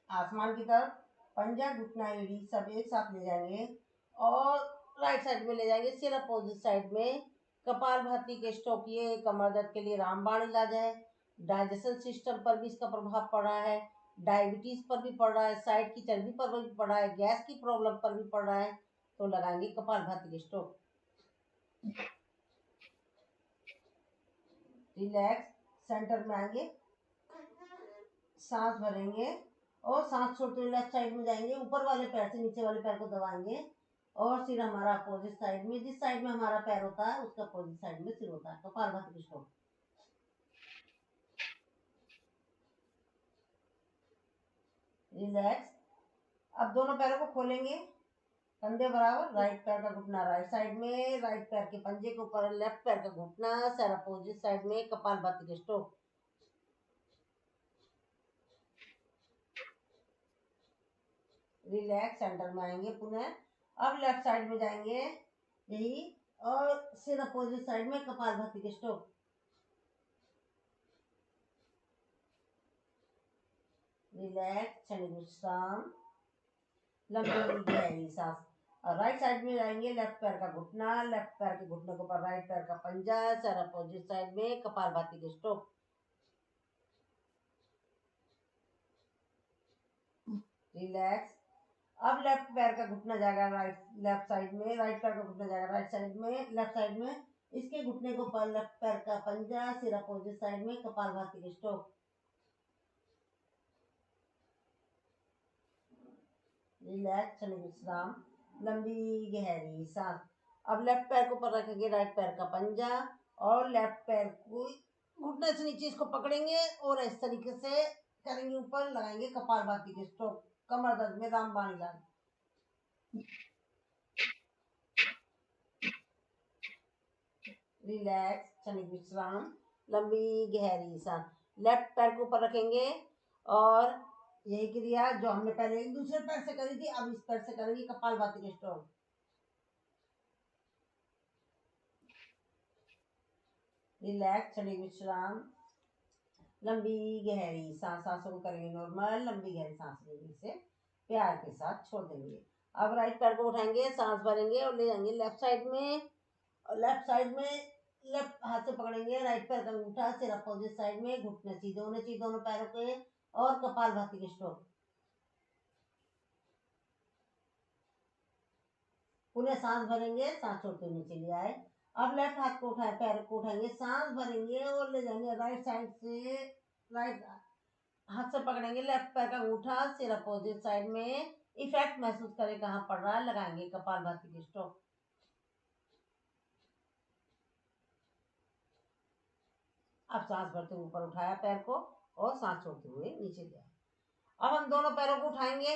आसमान की तरफ, पंजा घुटना एड़ी सब एक साथ ले जाएंगे और राइट साइड में ले जाएंगे, सिर अपोजिट साइड में। कपालभाति के स्ट्रोक, ये कमर दर्द के लिए रामबाण इलाज है। डाइजेशन सिस्टम पर भी इसका प्रभाव पड़ रहा है, डायबिटीज पर भी पड़ रहा है, साइड की चर्बी पर भी पड़ रहा है, गैस की प्रॉब्लम पर भी पड़ रहा है, तो लगाएंगे कपालभाति के स्ट्रोक। रिलैक्स, सेंटर में आएंगे, सांस भरेंगे और सांस छोड़ते हुए लेफ्ट साइड में जाएंगे, ऊपर वाले पैर से नीचे वाले पैर को दबाएंगे और सिर हमारा अपोजिट साइड में, जिस साइड में हमारा पैर होता है उसका अपोजिट साइड में सिर होता है, कपालभाति की स्ट्रोक। रिलैक्स। अब दोनों पैरों को खोलेंगे, कंधे बराबर, राइट पैर का घुटना राइट साइड में, राइट पैर के पंजे के ऊपर लेफ्ट पैर का घुटना, सर अपोजिट साइड में, कपालभाति के स्ट्रोक। रिलैक्स, सेंटर में आएंगे पुनः। अब लेफ्ट साइड में जाएंगे यही, और सिर अपोजिट साइड में, कपालभाति के स्ट्रोक। रिलैक्स, क्षणिक विश्राम, लंबी गहरी सांस। और राइट साइड में जाएंगे, लेफ्ट पैर का घुटना, लेफ्ट पैर के घुटने के ऊपर राइट पैर का पंजा, सर अपोजिट साइड में, कपालभाति के स्ट्रोक। रिलैक्स। अब लेफ्ट पैर का घुटना जाएगा लेफ्ट साइड में, राइट पैर का घुटना जाएगा राइट साइड में, लेफ्ट साइड में। इसके घुटने को पर लेफ्ट पैर का पंजा, सिर अपोजिट साइड में, कपालभाति के स्ट्रोक। रिलैक्स, क्षण विश्राम, लंबी गहरी सांस। अब लेफ्ट पैर को ऊपर रखेंगे, राइट पैर का पंजा, और लेफ्ट पैर को घुटने से नीचे इसको पकड़ेंगे और इस तरीके से करेंगे, ऊपर लगाएंगे कपालभाति के स्ट्रोक। कमर दर्द में रामबाण इलाज। रिलैक्स, क्षणिक विश्राम, लंबी गहरी सांस। लेफ्ट पैर को ऊपर रखेंगे और यही क्रिया जो हमने पहले दूसरे पैर से करी थी, अब इस पैर से करेंगे कपालभाति के स्ट्रोक। रिलैक्स, क्षणिक विश्राम, लंबी गहरी सांस। सांसों को करेंगे नॉर्मल, लंबी गहरी सांस लेने से प्यार के साथ छोड़ देंगे। अब राइट पैर को उठाएंगे, सांस भरेंगे और ले जाएंगे लेफ्ट साइड में, और लेफ्ट साइड में लेफ्ट हाथ से पकड़ेंगे, राइट पैर का अंगूठा सिर अपोजिट साइड में, घुटने सीधे होने चाहिए दोनों पैरों के, और कपालभाति के स्ट्रोक। पुनः सांस भरेंगे, सांस छोड़ते हुए नीचे ले आए। अब लेफ्ट हाथ को उठाए, पैर को उठाएंगे, सांस भरेंगे और ले जाएंगे राइट साइड से, राइट हाथ से पकड़ेंगे लेफ्ट पैर का अंगूठा सिर अपोजिट साइड में। इफेक्ट महसूस करें कहाँ पड़ रहा है, लगाएंगे कपालभाति के स्ट्रोक। अब सांस भरते हुए ऊपर उठाया पैर को और सांस छोड़ते हुए नीचे ले आए। अब हम दोनों पैरों को उठाएंगे,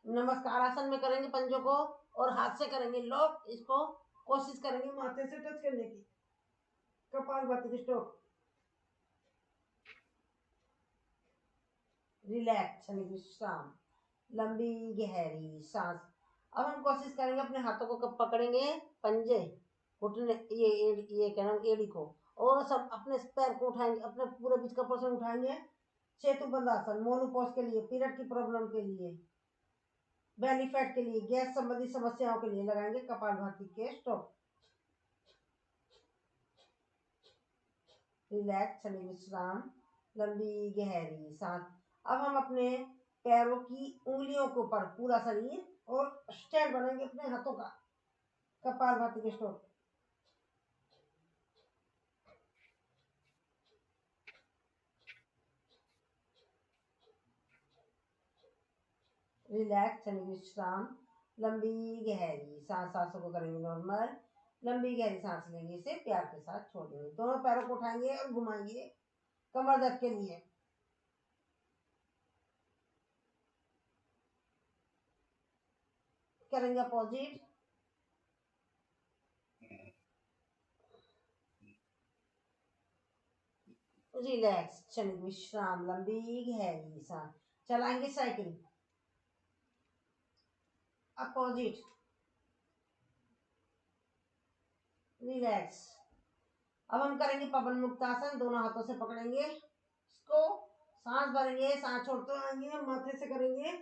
नमस्कार आसन में करेंगे पंजों को, और हाथ से करेंगे लॉक। इसको कोशिश करेंगे माथे से टच करने की, कपालभाति के स्ट्रोक। रिलैक्स, क्षणिक विश्राम, लंबी गहरी सांस। अब हम कोशिश करेंगे अपने हाथों को कब पकड़ेंगे, पंजे, घुटने, ये क्या नाम, एड़ी को, और सब अपने पैर को उठाएंगे, अपने पूरे बीच का पोर्शन उठाएंगे। सेतुबंध आसन, मोनोपॉज के लिए, पीरियड की प्रॉब्लम के लिए, बेली फैट के लिए, गैस संबंधी समस्याओं के लिए लगाएंगे कपालभाति के स्ट्रोक। रिलैक्स, क्षणिक विश्राम, लंबी गहरी सांस। अब हम अपने पैरों की उंगलियों के ऊपर पूरा शरीर और स्टैंड बनाएंगे अपने हाथों का, कपालभाति के स्ट्रोक। रिलैक्स, क्षणिक विश्राम, लंबी गहरी सांस। सांसों को करेंगे नॉर्मल, लंबी गहरी सांस लेने से प्यार के साथ छोड़ देंगे। दोनों पैरों को उठाएंगे और घुमाएंगे कमर दर्द के लिए। करेंगे अपोजिट। रिलैक्स, क्षणिक विश्राम, लंबी गहरी सांस। चलाएंगे साइकिल, अपोजिट। रिलैक्स। अब हम करेंगे पवन मुक्त आसन, दोनों हाथों से पकड़ेंगे इसको, सांस भरेंगे, सांस छोड़ते आएंगे, माथे से करेंगे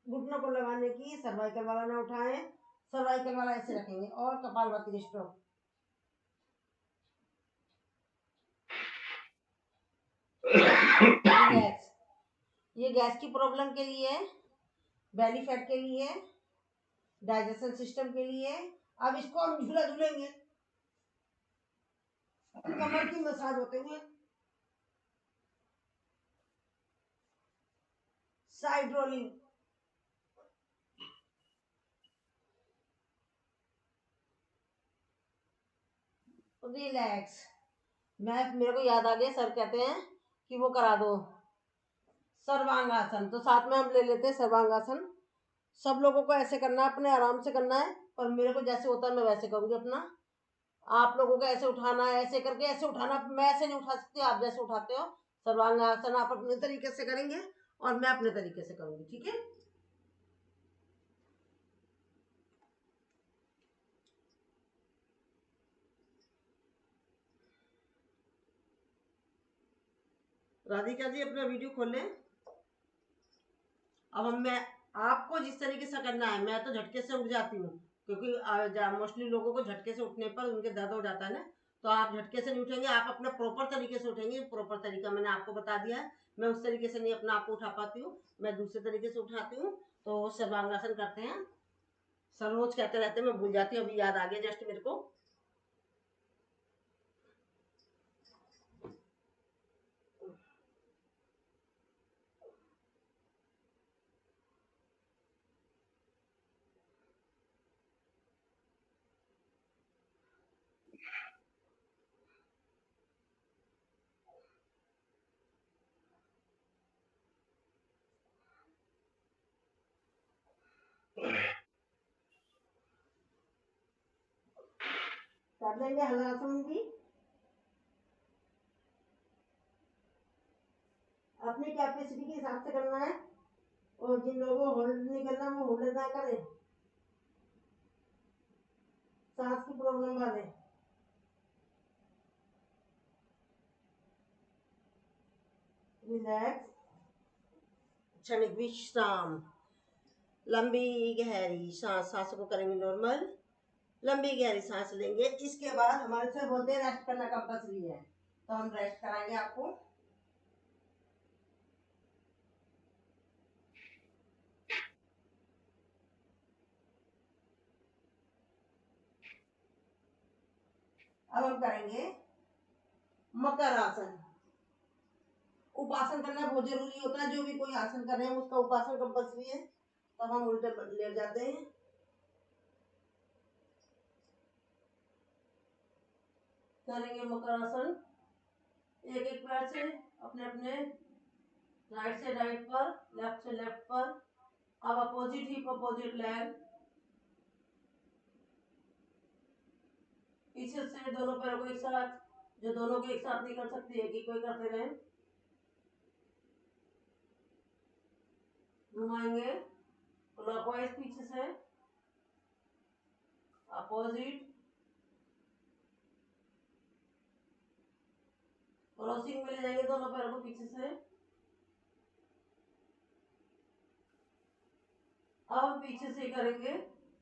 घुटनों को लगाने की, सर्वाइकल वाला ना उठाएं, सर्वाइकल वाला ऐसे रखेंगे, और कपालभाति के स्ट्रोक। रिलैक्स। ये गैस की प्रॉब्लम के लिए, बेली फैट के लिए, डाइजेशन सिस्टम के लिए। अब इसको हम झूला झूलेंगे, कमर की मसाज होते हुए, साइड रोलिंग। रिलैक्स। मेरे को याद आ गया, सर कहते हैं कि वो करा दो सर्वांगासन, तो साथ में हम ले लेते हैं सर्वांगासन। सब लोगों को ऐसे करना है, अपने आराम से करना है, और मेरे को जैसे होता है मैं वैसे करूँगी अपना। आप लोगों को ऐसे उठाना है, ऐसे करके ऐसे उठाना, मैं ऐसे नहीं उठा सकती, आप जैसे उठाते हो। सर्वांगासन आप अपने तरीके से करेंगे और मैं अपने तरीके से करूँगी, ठीक है। राधिका जी अपना वीडियो खोल लें। अब मैं आपको जिस तरीके से करना है, मैं तो झटके से उठ जाती हूँ, क्योंकि मोस्टली लोगों को झटके से उठने पर उनके दर्द हो जाता है ना, तो आप झटके से नहीं उठेंगे, आप अपने प्रॉपर तरीके से उठेंगे। प्रॉपर तरीका मैंने आपको बता दिया है, मैं उस तरीके से नहीं अपना आपको उठा पाती हूँ, मैं दूसरे तरीके से उठाती हूँ। तो सर्वांगासन करते हैं। सब रोज कहते रहते हैं, मैं भूल जाती हूँ, अभी याद आ गया जस्ट मेरे को। कर लेंगे हलासन भी, अपनी कैपेसिटी के हिसाब से करना है। और जिन लोगों को होल्ड नहीं करना वो होल्ड ना करें, सांस की प्रॉब्लम वाले। रिलैक्स, क्षणिक विश्राम, लंबी गहरी सांस, सांसों को करेंगे नॉर्मल, लंबी गहरी सांस लेंगे। इसके बाद हमारे से बोलते हैं रेस्ट करना कंपल्सरी है, तो हम रेस्ट कराएंगे आपको। अब हम करेंगे मकर आसन। उपासन करना बहुत जरूरी होता है, जो भी कोई आसन कर रहे हैं उसका उपासन कंपल्सरी है। तब हम उल्टे लेट जाते हैं। करेंगे मकर आसन, एक एक पैर से अपने अपने, राइट से राइट पर, लेफ्ट से लेफ्ट पर। अब अपोजिट हिप अपोजिट लेग, पीछे से दोनों पैरों को एक साथ, जो दोनों को एक साथ नहीं कर सकते एक एक कोई करते रहे। घुमाएंगे क्लॉकवाइज, पीछे से अपोजिट, क्रॉसिंग में ले जाएंगे दोनों पैरों को पीछे से। अब पीछे से करेंगे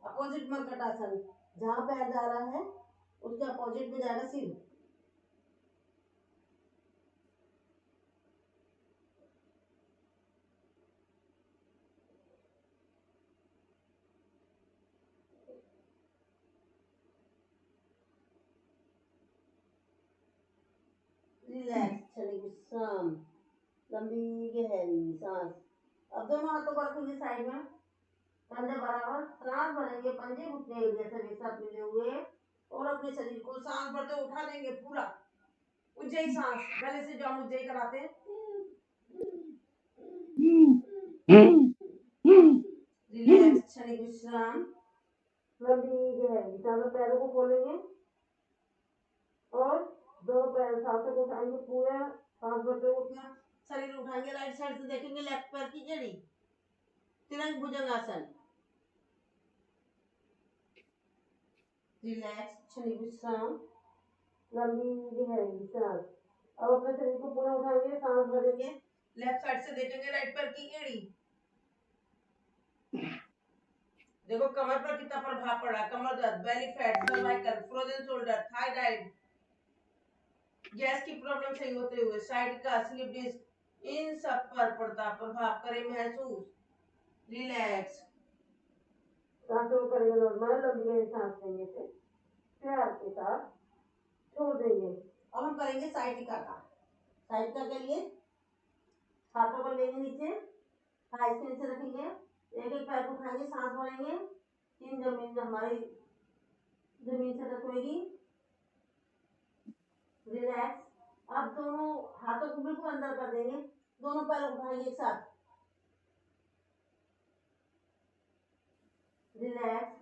अपोजिट मर्कटासन, जहां पैर जा रहा है उसके अपोजिट में जाएगा सिर। रिलैक्स, क्षणिक विश्राम, लंबी गहरी सांस। अब दोनों हाथों को रखेंगे साइड में, कंधे बराबर, सांस भरेंगे, पंजे घुटने एक जैसे एक साथ मिले हुए, और अपने शरीर को सांस भरते उठा देंगे पूरा। उज्जई सांस, गले से जो हम उज्जई कराते हैं। रिलैक्स, क्षणिक विश्राम, लंबी गहरी। चारों पैरों को खोलेंगे और दोनों पैर सांसों को उठाएंगे, पूरा सांस भरते उठना, शरीर उठाएंगे। राइट साइड से देखेंगे लेफ्ट पैर की एड़ी, तिरंग भुजंगासन। रिलैक्स, क्षणिक विश्राम, लंबी गहरी सांस। अब अपने शरीर को पूरा उठाएंगे, सांस भरेंगे, लेफ्ट साइड से देखेंगे राइट पैर की एड़ी। देखो कमर पर कितना प्रभाव पड़ा, कमर दर्द, belly fat, cervical, frozen shoulder, thyroid, gas की प्रॉब्लम सही होते हुए, साइड का स्लिप डिस्क, इन सब पर पड़ता प्रभाव करें महसूस। रिलैक्स, सांसों करेंगे नॉर्मल, लंबी गहरी सांस लेंगे से प्यार के साथ छोड़ देंगे। अब हम करेंगे साइटिका का। साइटिका के लिए हाथों को लेंगे नीचे, थाई से नीचे रखेंगे, एक एक पैर को उठाएंगे, सांस भरेंगे, तीन जमीन हमारी जमीन से टच होगी। रिलैक्स, अब दोनों हाथों को बिल्कुल अंदर कर देंगे, दोनों पैर उठाएंगे एक साथ। रिलैक्स,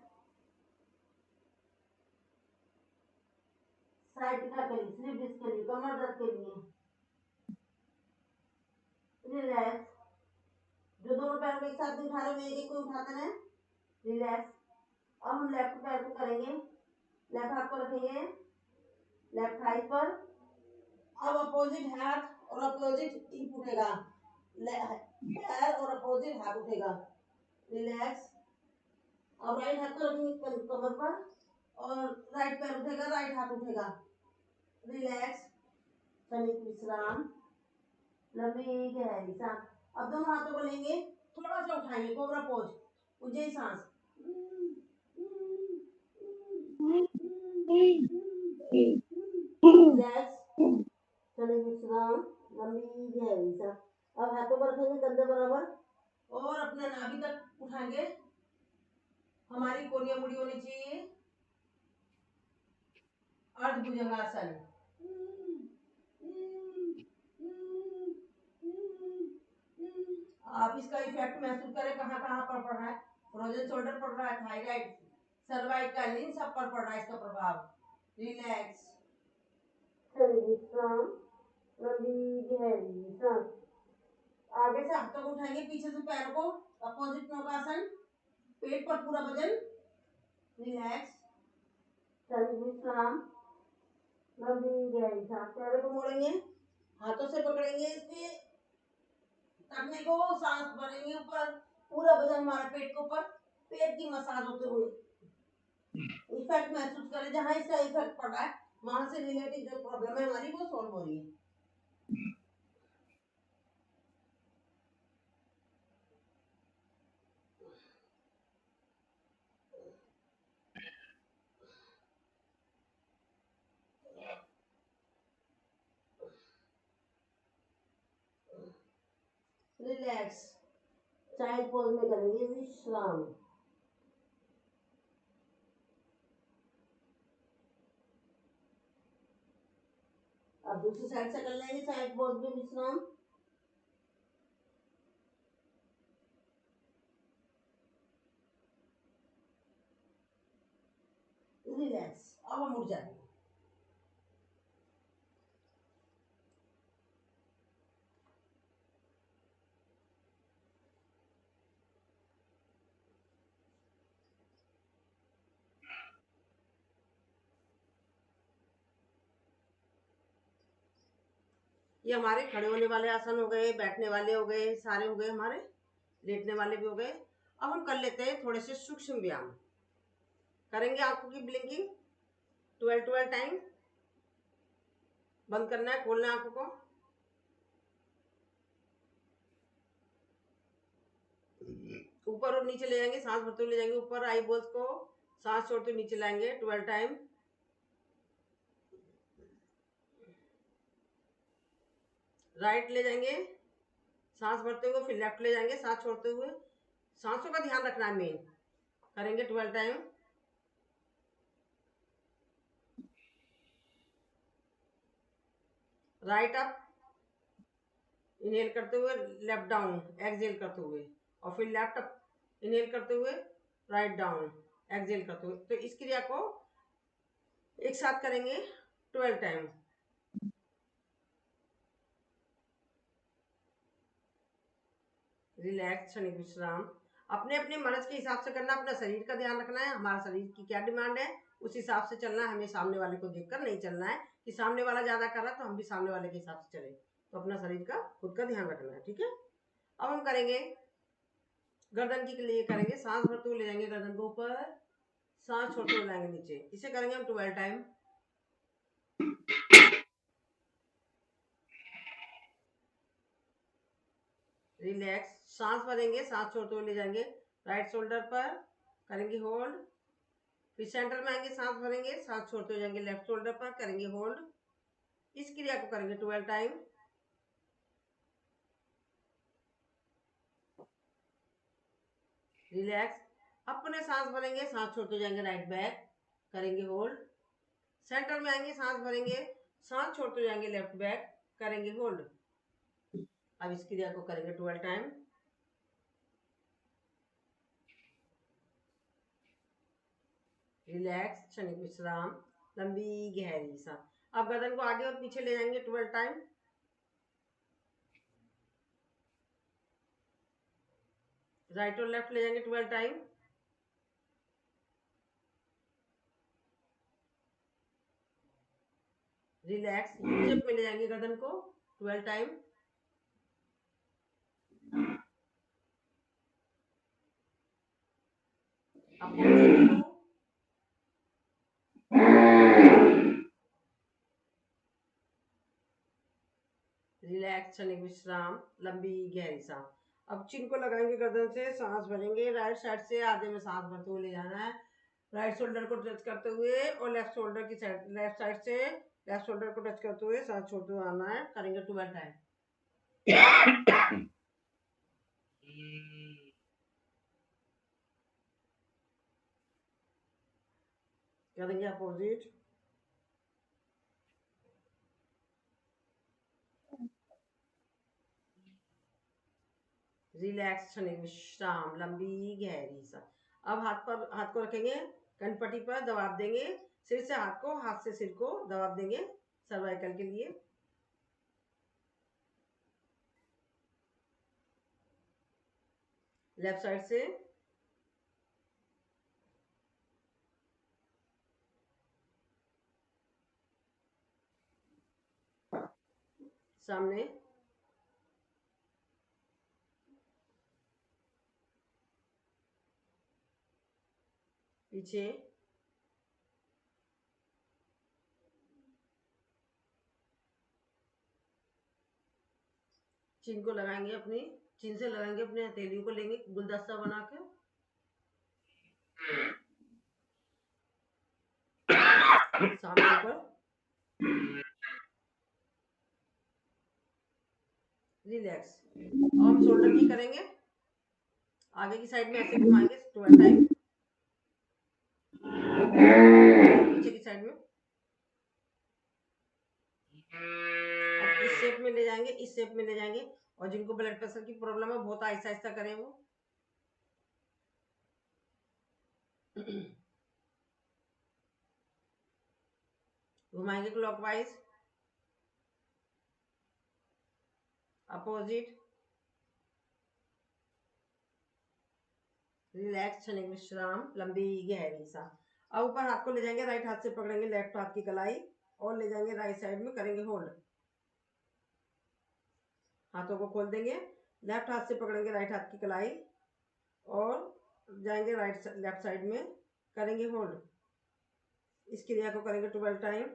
साइटिका के लिए, स्लिप डिस्क के लिए, कमर दर्द के लिए। रिलैक्स, जो दोनों पैरों को एक साथ नहीं उठा रहे, एक एक को उठाते रहे। रिलैक्स, अब हम लेफ्ट पैर को करेंगे, लेफ्ट हाथ को रखेंगे लेफ्ट थाई पर। अब अपोजिट हाथ और अपोजिट हिप उठेगा, पैर और अपोजिट हाथ उठेगा। रिलैक्स, अब राइट हाथ को रखेंगे कमर पर और राइट पैर उठेगा, राइट हाथ उठेगा। रिलैक्स, क्षणिक विश्राम, लंबी गहरी सांस। अब दोनों हाथों को लेंगे, थोड़ा सा उठाएंगे, कोबरा पोज, ऊंची सांस। रिलैक्स, चलिए विश्राम, लंबी गहरी सांस। अब हाथों पर रखेंगे कंधे बराबर और अपना नाभि तक उठाएंगे। हमारी कोहनियां मुड़ी होनी चाहिए। अर्ध भुजंगासन। आप इसका इफेक्ट महसूस करें, कहाँ कहाँ पर पड़ रहा है। फ्रोजन शोल्डर पड़ रहा है, थायराइड, सर्वाइकल, सब पर पड़ रहा है इसका प्रभाव। रिलैक्स, विश्राम, लंबी गहरी सांस। आगे से हाथों को उठाएंगे, पीछे से पैर को, अपोजिट नौकासन, पेट पर पूरा वजन। रिलैक्स, विश्राम, लंबी गहरी सांस। पैरों को मोड़ेंगे, हाथों से पकड़ेंगे इसके टखने को, सांस भरेंगे ऊपर, पूरा वजन हमारा पेट के ऊपर, पेट की मसाज होते हुए। इफेक्ट महसूस करें, जहां इसका इफेक्ट पड़ रहा है वहां से रिलेटेड जो प्रॉब्लम है हमारी वो सॉल्व हो रही है। रिलैक्स, चाइल्ड पोज में करेंगे विश्राम। अब दूसरी साइड से कर लेंगे चाइल्ड पोज में विश्राम। रिलैक्स, अब हम उठ जाएंगे। ये हमारे खड़े होने वाले आसन हो गए, बैठने वाले हो गए, सारे हो गए हमारे, लेटने वाले भी हो गए। अब हम कर लेते हैं थोड़े से सूक्ष्म व्यायाम। करेंगे आंखों की ब्लिंकिंग 12 टाइम। बंद करना है, खोलना है आंखों को। ऊपर और नीचे ले जाएंगे, सांस भरते हुए ले जाएंगे ऊपर आई बोल्स को, सांस छोड़ते हुए नीचे लाएंगे 12 टाइम। राइट ले जाएंगे, सांस भरते हुए, फिर लेफ्ट ले जाएंगे सांस छोड़ते हुए। सांसों का ध्यान रखना है मेन। करेंगे 12 टाइम। राइट अप, इनहेल करते हुए, लेफ्ट डाउन, एक्सहेल करते हुए, और फिर लेफ्ट अप, इनहेल करते हुए, राइट डाउन, एक्सहेल करते हुए। तो इस क्रिया को एक साथ करेंगे 12 टाइम। रिलैक्स, क्षणिक विश्राम। अपने अपने मर्ज के हिसाब से करना, अपना शरीर का ध्यान रखना है, हमारा शरीर की क्या डिमांड है उस हिसाब से चलना है। हमें सामने वाले को देखकर नहीं चलना है कि सामने वाला ज्यादा कर रहा है तो हम भी सामने वाले के हिसाब से चले। तो अपना शरीर का खुद का ध्यान रखना है, ठीक है। अब हम करेंगे गर्दन के लिए, करेंगे सांस भरते हुए ले जाएंगे गर्दन को ऊपर, सांस छोड़ते हुए लाएंगे नीचे। इसे करेंगे हम 12 टाइम। रिलैक्स, सांस भरेंगे, सांस छोड़ते हुए ले जाएंगे राइट शोल्डर पर, करेंगे होल्ड। फिर सेंटर में आएंगे, सांस भरेंगे, सांस छोड़ते हुए जाएंगे लेफ्ट शोल्डर पर, करेंगे होल्ड। इस क्रिया को करेंगे 12 टाइम। रिलैक्स, अपने सांस भरेंगे, सांस छोड़ते जाएंगे राइट बैक, करेंगे होल्ड। सेंटर में आएंगे, सांस भरेंगे, सांस छोड़ते जाएंगे लेफ्ट बैक, करेंगे होल्ड। अब इस क्रिया को करेंगे 12 टाइम। रिलैक्स, क्षणिक विश्राम, लंबी गहरी सांस। अब गर्दन को आगे और पीछे ले जाएंगे 12 टाइम। राइट और लेफ्ट ले जाएंगे 12 टाइम। रिलैक्स, शेप में ले जाएंगे गर्दन को 12 टाइम। रिलैक्स, क्षणिक विश्राम, लंबी गहरी सांस। अब चिन को लगाएंगे गर्दन से, सांस भरेंगे, राइट साइड से आधे में सांस भरते हुए ले जाना है, राइट शोल्डर को टच करते हुए, और लेफ्ट शोल्डर की साइड, लेफ्ट साइड से लेफ्ट शोल्डर को टच करते हुए सांस छोड़ते हुए आना है। करेंगे 12 टाइम। करेंगे अपोजिट। रिलैक्स, क्षणिक विश्राम, लंबी गहरी सांस। अब हाथ को रखेंगे कनपट्टी पर, दबाव देंगे, सिर से हाथ को, हाथ से सिर को दबाव देंगे सर्वाइकल के लिए। लेफ्ट साइड से सामने, पीछे, चिन को लगाएंगे अपनी, चिन से लगाएंगे अपने हथेलियों को, लेंगे गुलदस्ता बना के, सामने ऊपर, रिलैक्स। अब हम शोल्डर की करेंगे, आगे की साइड में ऐसे घुमाएंगे 12 टाइम, पीछे की साइड में। अब इस शेप में ले जाएंगे, इस शेप में ले जाएंगे, और जिनको ब्लड प्रेशर की प्रॉब्लम है बहुत आहिस्ता आहिस्ता करें वो। घुमाएंगे क्लॉकवाइज, अपोजिट, रिलैक्स, क्षणिक विश्राम, लंबी गहरी सांस। अब ऊपर हाथ को ले जाएंगे, राइट हाथ से पकड़ेंगे लेफ्ट हाथ की कलाई और ले जाएंगे राइट साइड में, करेंगे होल्ड। हाथों को खोल देंगे, लेफ्ट हाथ से पकड़ेंगे राइट हाथ की कलाई और जाएंगे लेफ्ट साइड में, करेंगे होल्ड। इस क्रिया को करेंगे 12 टाइम।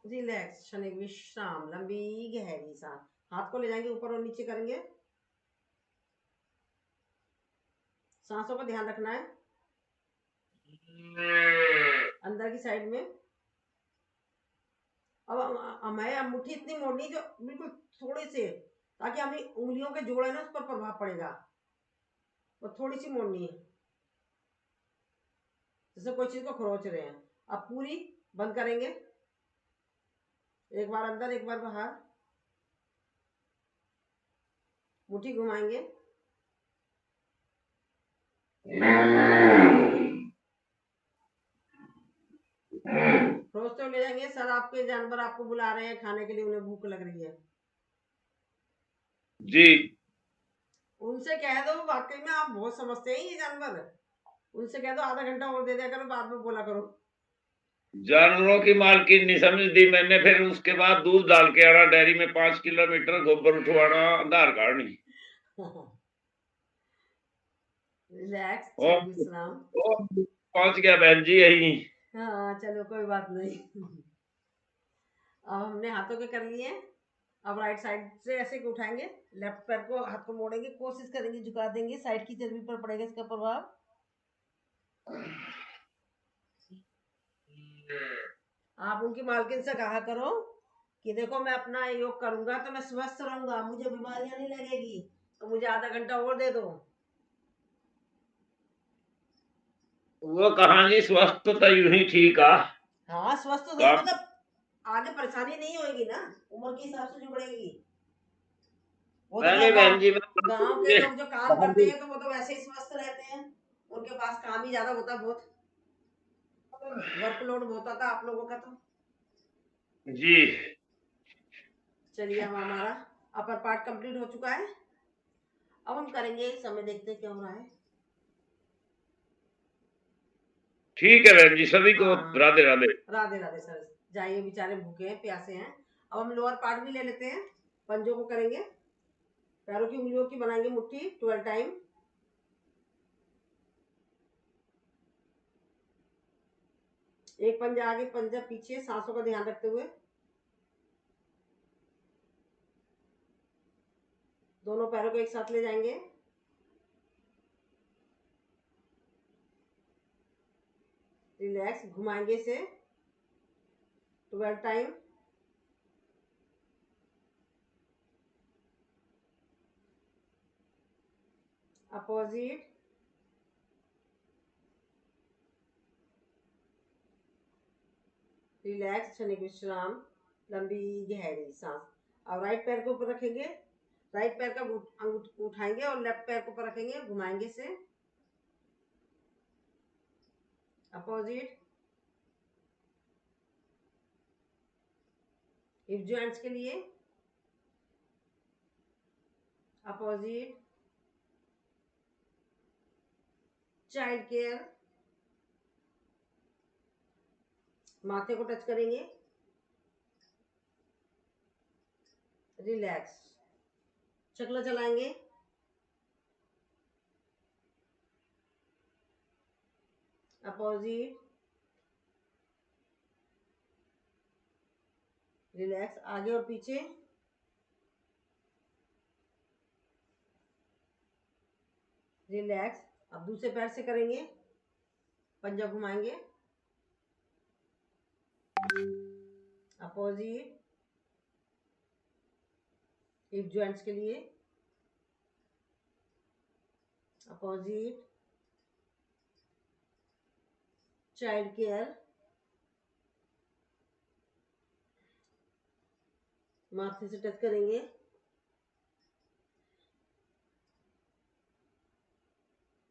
रिलैक्स, क्षणिक विश्राम, लंबी गहरी सांस। हाथ को ले जाएंगे ऊपर और नीचे करेंगे, सांसों का ध्यान रखना है। अंदर की साइड में। अब हमें मुट्ठी इतनी मोड़नी जो बिल्कुल थोड़ी से, ताकि हमारी उंगलियों के जोड़ है ना उस पर प्रभाव पड़ेगा, तो थोड़ी सी मोड़नी है, जैसे कोई चीज को खरोच रहे हैं। अब पूरी बंद करेंगे, एक बार अंदर एक बार बाहर, मुट्ठी घुमाएंगे, रोजते हुए ले जाएंगे। सर आपके जानवर आपको बुला रहे हैं खाने के लिए, उन्हें भूख लग रही है जी। उनसे कह दो, वाकई में आप बहुत समझते हैं ये जानवर, उनसे कह दो आधा घंटा और दे दिया करो, बाद में बोला करो। जानवरों की मालकिन नहीं समझ दी मैंने, फिर उसके बाद दूध डाल के आना डेयरी में, 5 किलोमीटर गोबर उठवाना, आधार कार्ड नहीं। रिलैक्स, और विश्राम। पहुंच गया बहन जी यही। हाँ चलो कोई बात नहीं। अब हमने हाथों के कर लिए। अब राइट साइड से ऐसे को उठाएंगे, लेफ्ट पैर को, हाथ को मोड़ेंगे, कोशिश करेंगे झुका देंगे, साइड की चर्बी पर पड़ेगा इसका प्रभाव। आप उनकी मालकिन से कहा करो कि देखो मैं अपना योग करूंगा तो मैं स्वस्थ रहूंगा, मुझे बीमारियां नहीं लगेगी, तो मुझे आधा घंटा और दे दो। वो कहानी स्वस्थ तो यूं ही ठीक आ। हाँ स्वस्थ तो मतलब आगे परेशानी नहीं होगी ना, उम्र के हिसाब से जो बढ़ेगी। वो तो पहले बहन जी गांव के लोग जो काम करते हैं तो वो तो वैसे ही स्वस्थ रहते हैं, उनके पास काम ही ज्यादा होता, बहुत वर्कलोड बहुत होता आप लोगों का तो। जी। चलिए अब हमारा अपर पार्ट कंप्लीट हो चुका है। अब हम करेंगे, समय देखते हैं क्या हो रहा है। ठीक है बहन जी, सभी को हाँ राधे राधे। राधे राधे सर, जाइए बेचारे भूखे हैं प्यासे हैं। अब हम लोअर पार्ट भी ले लेते हैं, पंजों को करेंगे। पैरों की उंगलियों की बनाएंगे मुट्ठी 12 टाइम। एक पंजा आगे पंजा पीछे, सांसों का ध्यान रखते हुए। दोनों पैरों को एक साथ ले जाएंगे। रिलैक्स, घुमाएंगे से 12 टाइम। अपोजिट। रिलैक्स, क्षणिक विश्राम, लंबी गहरी सांस। अब राइट पैर को ऊपर रखेंगे, राइट पैर का उठाएंगे और लेफ्ट पैर को ऊपर रखेंगे, घुमाएंगे से अपोजिट। हिप जॉइंट्स के लिए अपोजिट। चाइल्ड केयर, माथे को टच करेंगे। रिलैक्स, चक्र चलाएंगे। अपोजिट। रिलैक्स, आगे और पीछे। रिलैक्स। अब दूसरे पैर से करेंगे, पंजा घुमाएंगे। अपोजिट। हिप जॉइंट्स के लिए अपोजिट। चाइल्ड केयर, माथे से टच करेंगे।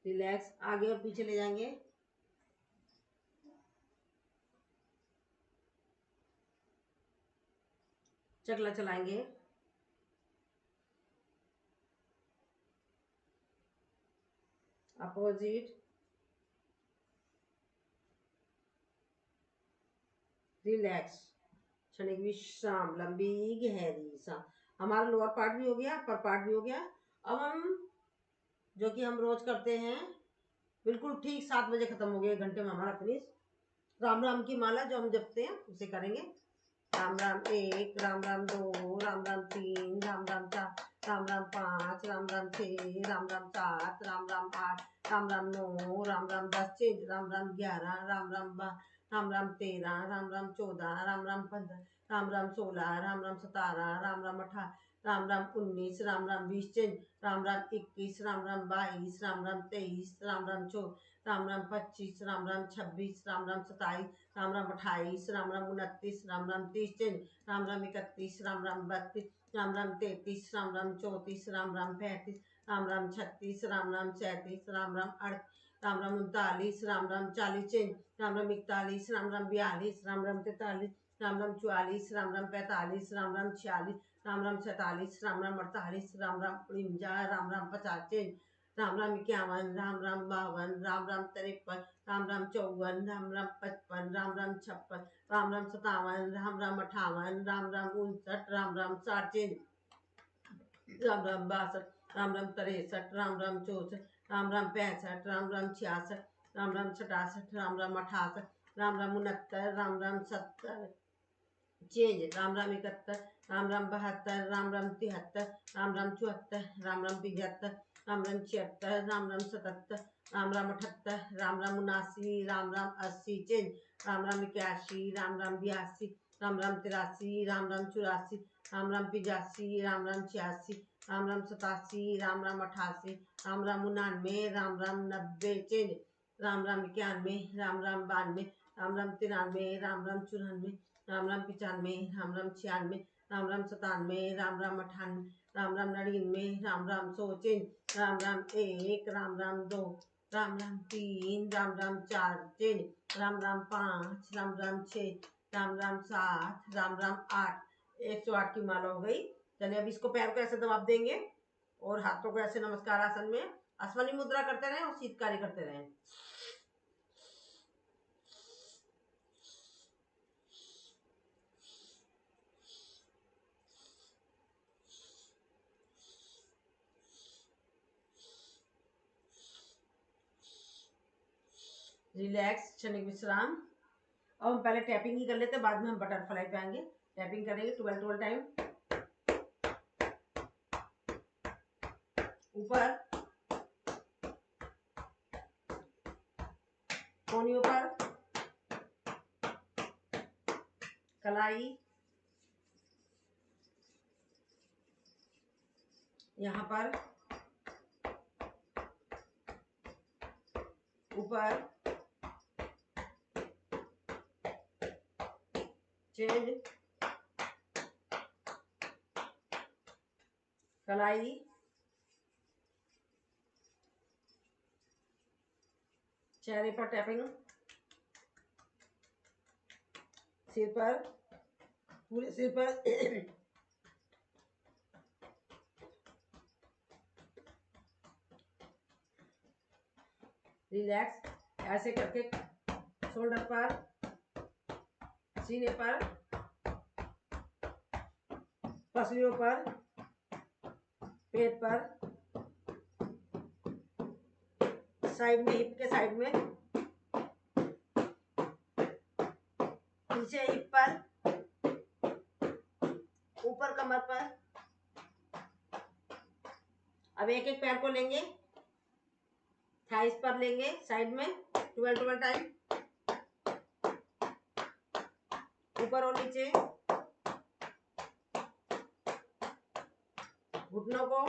रिलैक्स, आगे और पीछे ले जाएंगे। चकला चलाएंगे। अपोजिट। रिलैक्स, क्षणिक विश्राम, लंबी गहरी सांस। हमारा लोअर पार्ट भी हो गया, अपर पार्ट भी हो गया। अब हम जो कि हम रोज करते हैं, बिल्कुल ठीक 7 बजे खत्म हो गया, 1 घंटे में हमारा फिनिश। राम राम की माला जो हम जपते हैं उसे करेंगे। Ram Ram 1, Ram Ram 2, Ram Ram 3, Ram Ram 4, Ram Ram 5, Ram Ram 6, Ram Ram 7, Ram Ram 8, Ram Ram 9, Ram Ram 10, Ram Ram 11, Ram Ram 12, Ram Ram 13, Ram Ram 14, Ram Ram 15, Ram Ram 16, Ram Ram 17, Ram Ram 18, Ram Ram 19, Ram Ram 20, Ram Ram 21, Ram Ram 22, Ram Ram 23, Ram Ram 24, Ram Ram 25, Ram Ram 26, Ram Ram 27, Ram Ram 28, Ram Ram 29, Ram Ram 30, Ram Ram 31, Ram Ram 32, Ram Ram 33, Ram Ram 34, Ram Ram 35, Ram Ram 36, Ram Ram 37, Ram Ram 38, Ram Ram 39, Ram Ram 40, Ram Ram 41, Ram Ram 42, Ram Ram 43, Ram Ram 44, Ram Ram 45, Ram Ram 46, Ram Ram 47, Ram Ram 48, Ram Ram 49, Ram Ram 50, Ram Ram 51, Ram Ram 52, Ram Ram 53, Ram Ram 54, Ram Ram 55, Ram Ram 56, Ram Ram 57, Ram Ram 58, Ram Ram 59, Ram Ram 60, Ram Ram 62, Ram Ram 63, Ram Ram 64, Ram Ram 65, Ram Ram 66, Ram Ram 67, Ram Ram 68, Ram Ram 69, Ram Ram 70, change, Ram Ram 71, Ram Ram 72, Ram Ram 73, Ram Ram 74, Ram Ram 75, Ram Ram 76, Ram Ram 77, Ram Ram 78, Ram Ram 79, Ram Ram 80, change, Ram Ram 81, Ram Ram 82, Ram Ram 83, Ram Ram 84, Ram Ram 85, Ram Ram 86, Ram Ram 87, Ram Ram 88, Ram Ram 99, Ram Ram 90, change, Ram Ram 91, Ram Ram 92, Ram Ram 93, Ram Ram 94, Ram Ram 95, Ram Ram 96, Ram Ram 97, Ram Ram 98, Ram Ram 99, Ram Ram 100, change, Ram Ram 1, Ram Ram 2, Ram Ram 3, Ram Ram 4, change, Ram Ram 5, Ram Ram 6, Ram Ram 7, Ram Ram 8। 108 की माला हो गई। चलिए अब इसको पैर को ऐसे दबाव देंगे और हाथों को ऐसे नमस्कार आसन में आसमानी मुद्रा करते रहें और शीतकारी करते रहें। रिलैक्स, क्षणिक विश्राम। अब हम पहले टैपिंग ही कर लेते हैं, बाद में हम बटरफ्लाई पे आएंगे। टैपिंग करेंगे 12 टाइम। ऊपर, कोहनियों पर, कलाई, यहाँ पर, ऊपर, चेंज, कलाई, चेहरे पर टैपिंग, सिर पर, पूरे सिर पर रिलैक्स, ऐसे करके शोल्डर पर, सीने पर, पसलियों पर, पेट पर, साइड में, हिप के साइड में, पीछे हिप पर, ऊपर कमर पर। अब एक एक पैर को लेंगे, थाइस पर लेंगे साइड में 12 टाइम, ऊपर और नीचे, घुटनों को,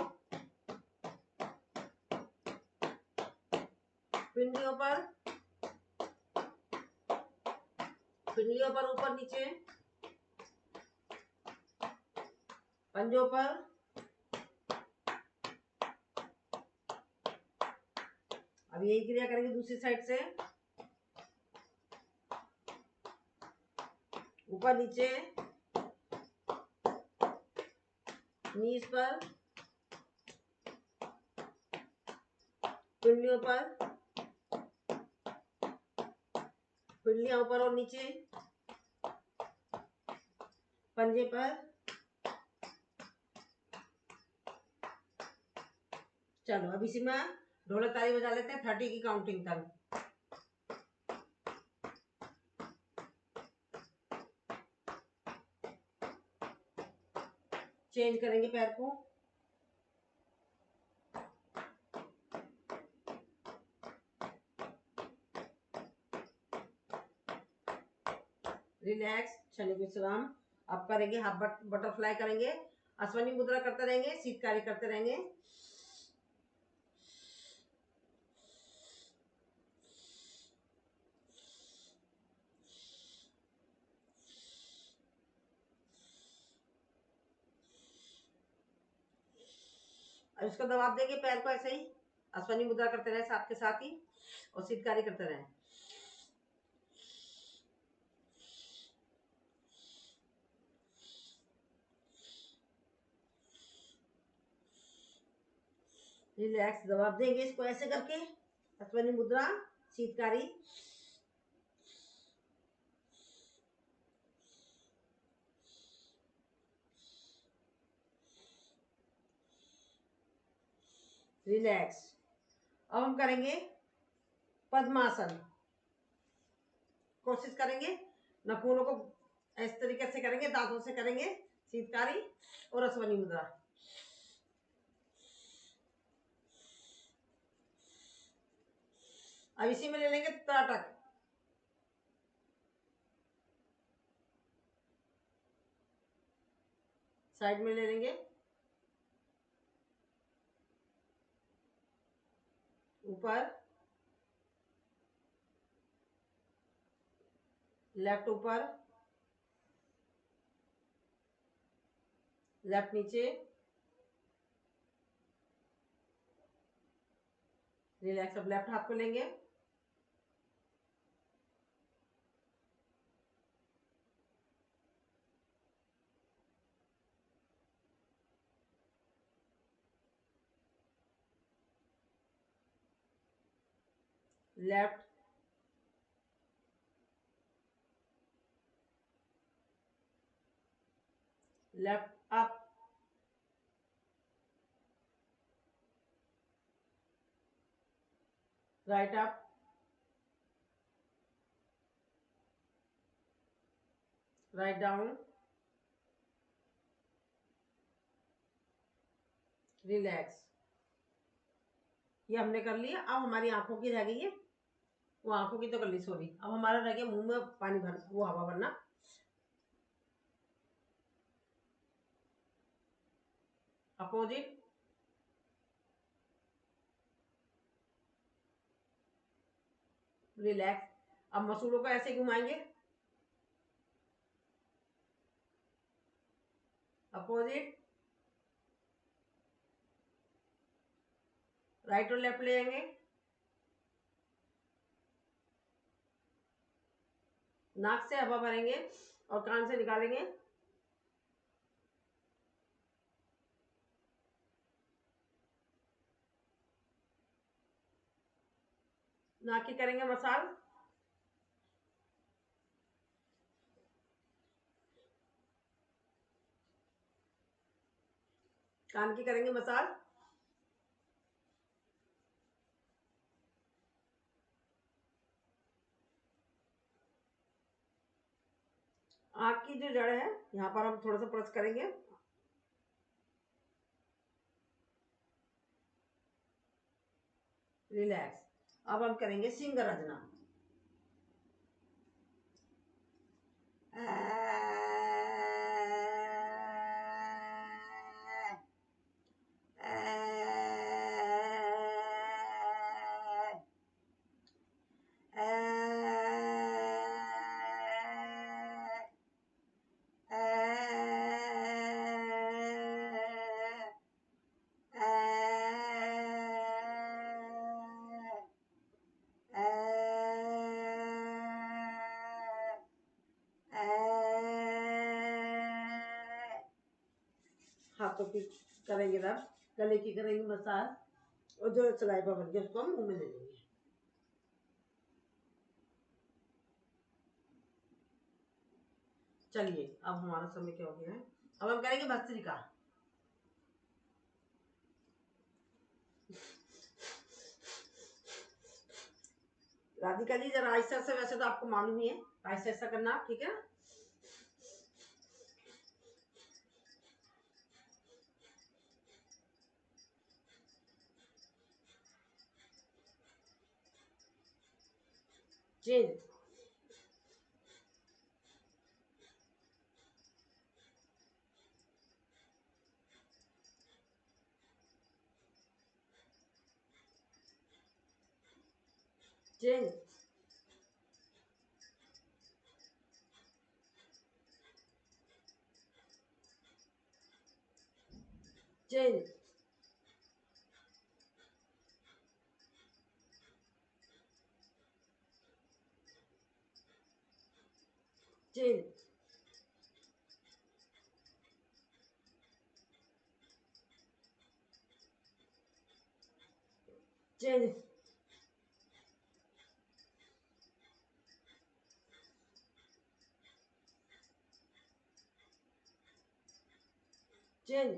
पिंडलियों पर, पिंडलियों पर ऊपर नीचे, पंजों पर। अब यही क्रिया करेंगे दूसरी साइड से, ऊपर नीचे, नीज पर, पिंडलियों पर, पिंडलियां ऊपर और नीचे, पंजे पर। चलो अब इसी में ढोलक ताली बजा लेते हैं 30 की काउंटिंग तक। चेंज करेंगे पैर को, रिलैक्स, क्षणिक विश्राम। अब करेंगे हाफ बटरफ्लाई करेंगे, अश्वनी मुद्रा करते रहेंगे, शीतकारी करते रहेंगे। अब इसको दबाव देंगे पैर को, ऐसे ही अश्वनी मुद्रा करते रहे साथ के साथ ही, और शीतकारी करते रहे। रिलैक्स, दबाव देंगे इसको ऐसे करके, अश्वनी मुद्रा, शीतकारी। रिलैक्स। अब हम करेंगे पद्मासन। कोशिश करेंगे नाखूनों को इस तरीके से करेंगे, दांतों से करेंगे, शीतकारी और अश्वनी मुद्रा। अब इसी में ले लेंगे त्राटक, साइड में ले लेंगे, ऊपर, लेफ्ट ऊपर, लेफ्ट नीचे, रिलैक्स। अब लेफ्ट हाथ को लेंगे, left, left up, right up, write down, relax. ये हमने कर लिया। अब हमारी आंखों की रह गई है, वो आंखों की तो कर ली, सॉरी। अब हमारा रह गया मुंह में पानी भर, वो हवा भरना। Opposite, relax. अब मसूड़ों को ऐसे घुमाएंगे, अपोजिट, राइट और लेफ्ट ले जाएंगे, नाक से हवा भरेंगे और कान से निकालेंगे, नाक की करेंगे मसाज, कान की करेंगे मसाज, आंख की जो जड़ है यहाँ पर हम थोड़ा सा प्रेस करेंगे, रिलैक्स। अब हम करेंगे सिंगराजना। हाथों की करेंगे रब, गले की करेंगे मसाज, और जो सलाइवा बन गया उसको हम मुंह में ले लेंगे। चलिए अब हमारा समय क्या हो गया है, अब हम करेंगे भस्त्रिका। राधिका जी जरा आहिस्ता से, वैसे तो आपको मालूम ही है, आहिस्ता आहिस्ता करना, ठीक है। Change, change, change, change, change, change,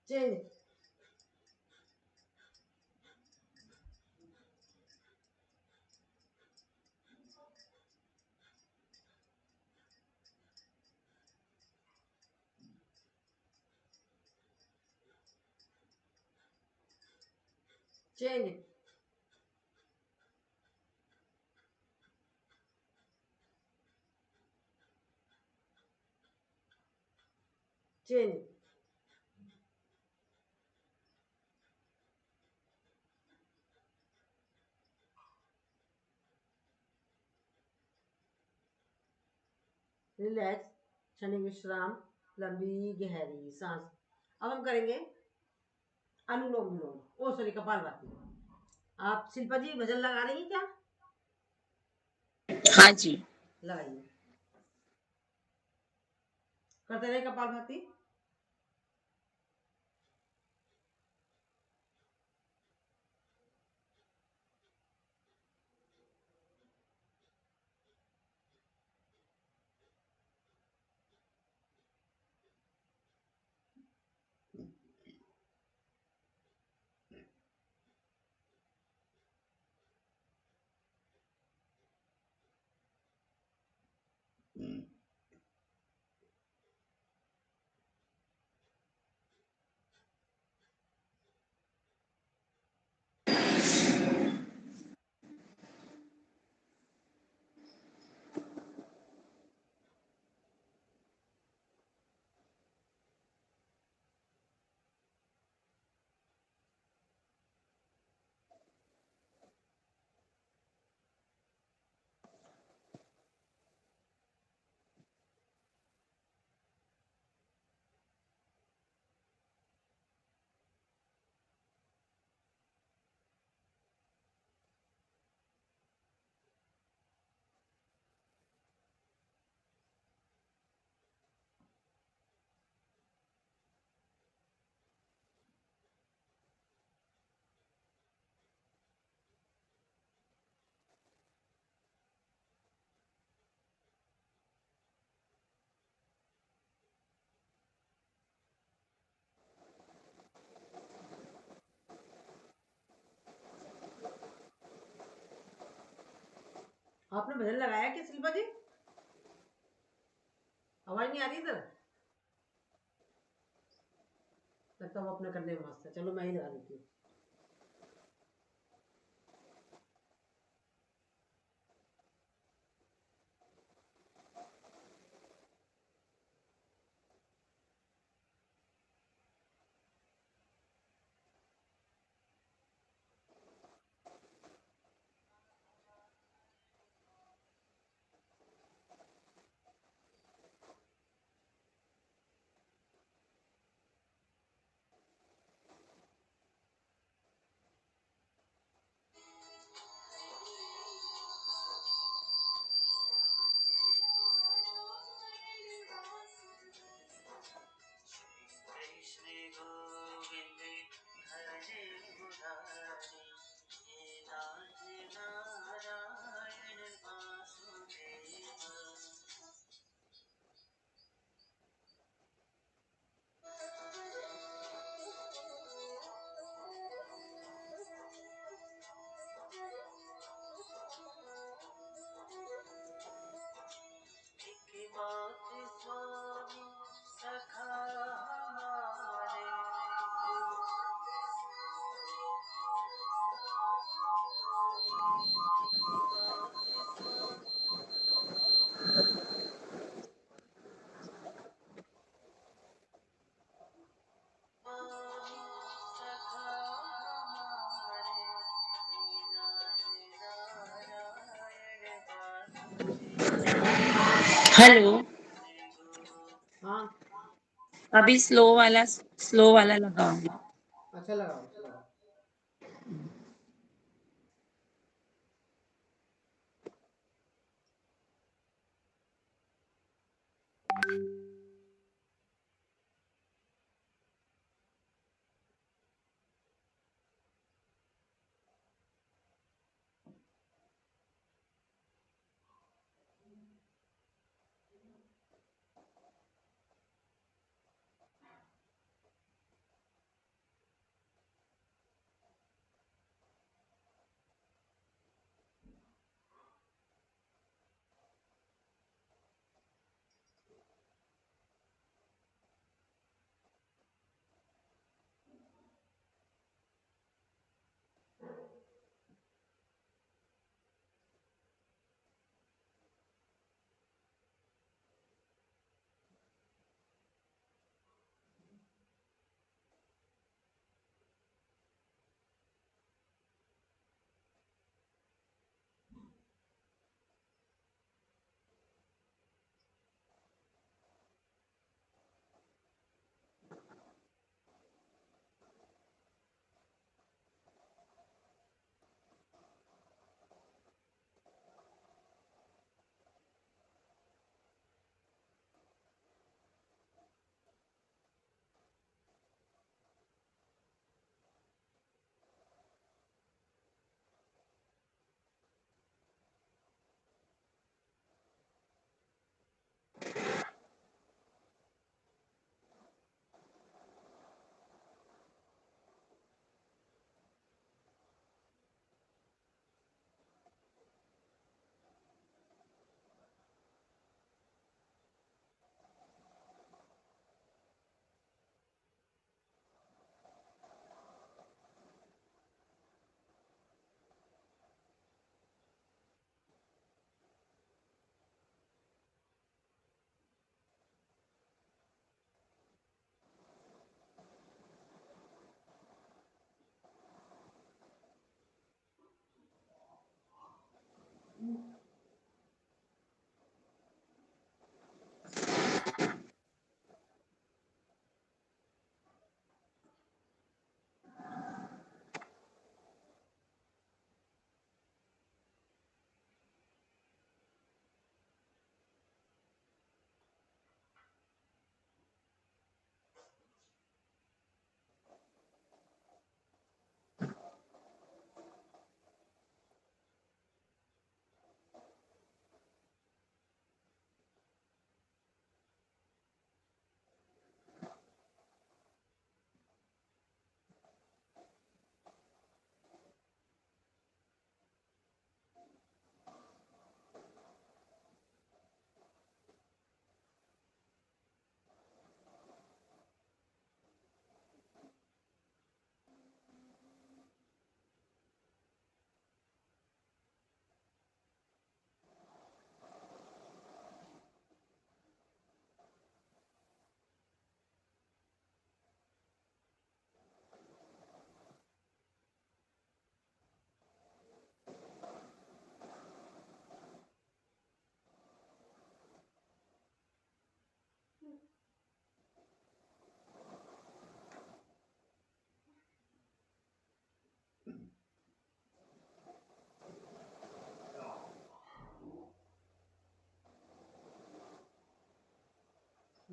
change, change, change, relax, क्षणिक विश्राम, लंबी गहरी सांस। अब हम करेंगे अनुलोम विलोम, ओ सॉरी कपालभाति। आप शिल्पा जी भजन लगा रही हैं क्या? हाँ जी। लगाइए, करते रहे कपालभाति। आपने भजन लगाया क्या शिल्पा जी? आवाज नहीं आ रही इधर? लगता वो अपने करने में मस्त है। चलो मैं ही लगा देती हूँ। हेलो। हाँ अभी स्लो वाला लगाऊंगी। अच्छा लगाओ लगाओ।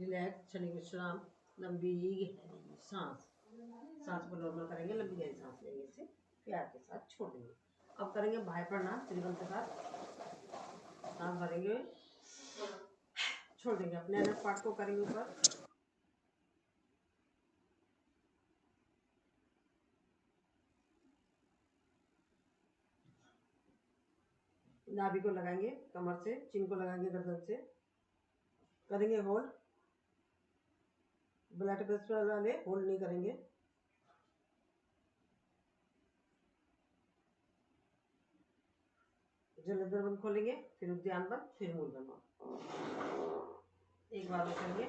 रिलैक्स, क्षणिक विश्राम, लंबी गहरी सांस। सांस को नॉर्मल करेंगे, लंबी गहरी सांस लेंगे, इसे प्यार के साथ छोड़ देंगे। अब करेंगे बाह्य प्रणाम त्रिगम के साथ। सांस भरेंगे, छोड़ देंगे, अपने अनस पार्ट को करेंगे ऊपर। नाभि को लगाएंगे कमर से, चिन को लगाएंगे गर्दन से, करेंगे होल्ड। ब्लड प्रेशर वाले होल्ड नहीं करेंगे। जलंधर बंद खोलेंगे, फिर उद्यान बंद, फिर मूल बंद। एक बार और करेंगे।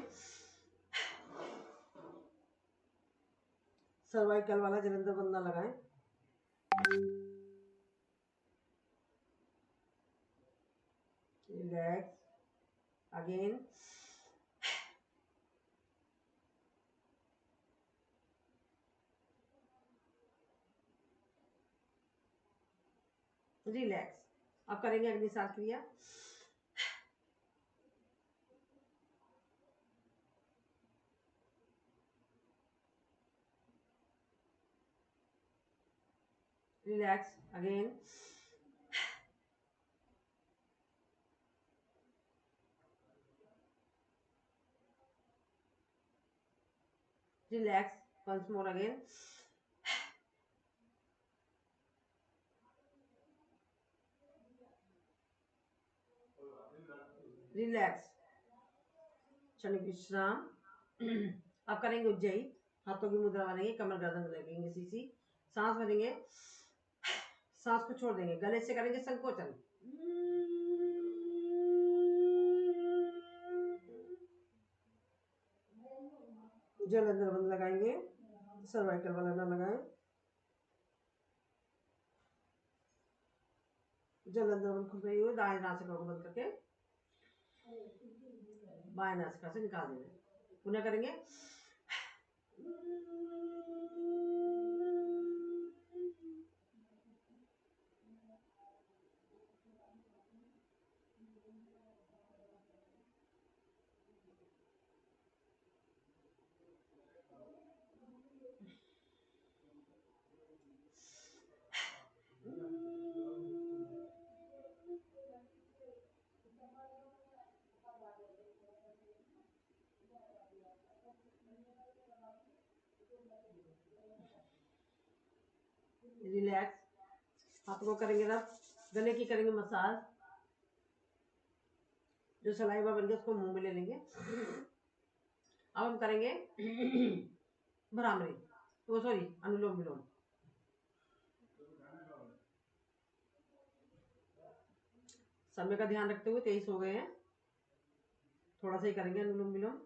सर्वाइकल वाला जलंधर बंद ना लगाएं। Relax again. रिलैक्स। अब करेंगे अग्नि सांस क्रिया। Relax again. Relax once more again. Relax, क्षणिक विश्राम। अब करेंगे उज्जयी, हाथों की मुद्रा बनेंगे, कमर गर्दन लगेंगे सीसी। सांस भरेंगे, सांस को छोड़ देंगे, गले से करेंगे संकोचन। जलंधर बंद लगाएंगे, सर्वाइकल वाला ना लगाएं। जलंधर बंद खुल रही हो, दाएं नासिका को बंद करके बाएं नासिका से निकाल देंगे। पुनः करेंगे। रिलैक्स, हाथों को करेंगे रब, गले की करेंगे मसाज। जो सलाइवा बन गया उसको मुंह में ले लेंगे। अब हम करेंगे भ्रामरी, वो सॉरी अनुलोम विलोम। समय का ध्यान रखते हुए 23 हो गए हैं, थोड़ा सा ही करेंगे अनुलोम विलोम।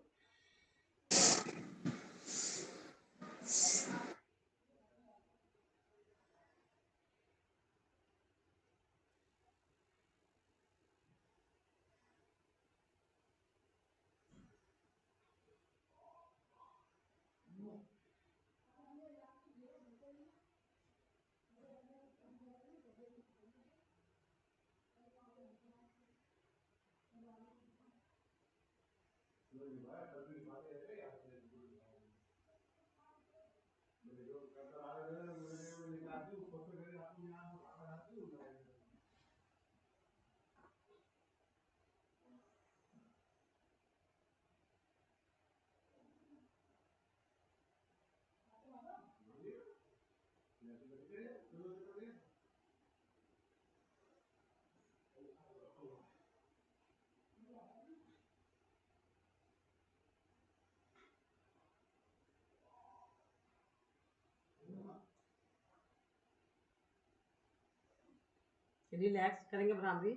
रिलैक्स करेंगे भ्रामरी।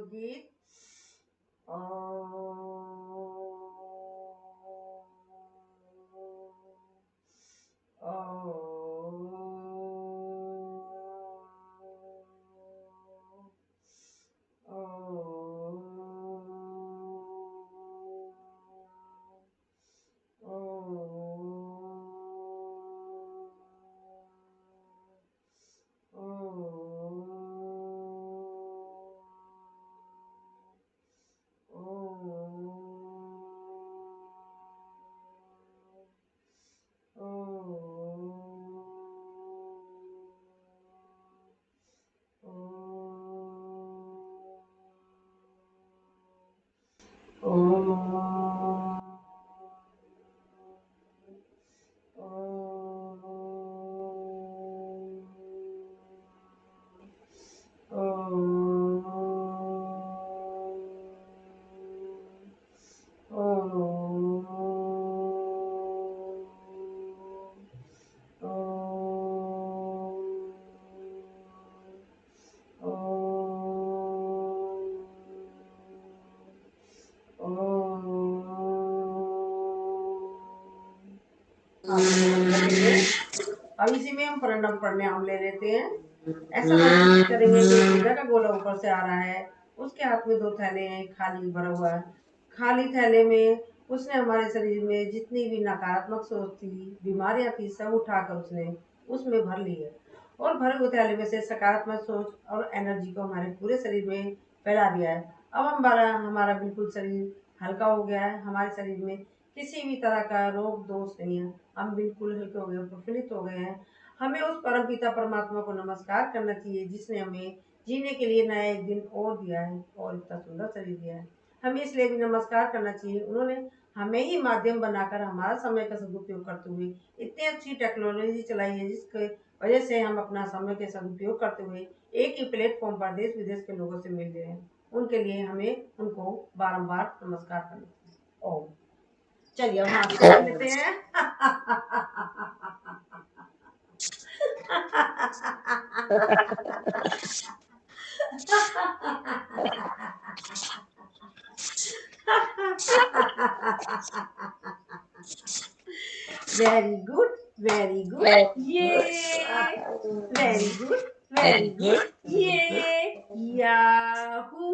गीत। अब इसी में हम प्रणव प्रणाम ले लेते हैं। ऐसा महसूस करेंगे कि पूजा का गोला ऊपर से आ रहा है। उसके हाथ में 2 थैले हैं, खाली भरा हुआ है। खाली थैले में उसने हमारे शरीर में जितनी भी नकारात्मक सोच थी, बीमारियां थी, सब उठाकर उसने उसमें भर ली है और भरे हुए थैले में से सकारात्मक सोच और एनर्जी को हमारे पूरे शरीर में फैला दिया है। अब हमारा बिल्कुल शरीर हल्का हो गया है। हमारे शरीर में किसी भी तरह का रोग दोष नहीं है। हम बिल्कुल हल्के हो गए, प्रफुल्लित हो गए हैं। हमें उस परम पिता परमात्मा को नमस्कार करना चाहिए जिसने हमें जीने के लिए नया एक दिन और दिया है और इतना सुंदर शरीर दिया है। हमें इसलिए भी नमस्कार करना चाहिए। उन्होंने हमें ही माध्यम बनाकर हमारा समय का सदुपयोग करते हुए इतनी अच्छी टेक्नोलॉजी चलाई है जिसके वजह से हम अपना समय के सदुपयोग करते हुए एक ही प्लेटफॉर्म पर देश विदेश के लोगों से मिल रहे हैं। उनके लिए हमें उनको बारंबार नमस्कार करना चाहिए। ओम। चलिए अब हाथ जोड़ लेते हैं। वेरी गुड, वेरी गुड, ये वेरी गुड, वेरी गुड, ये याहू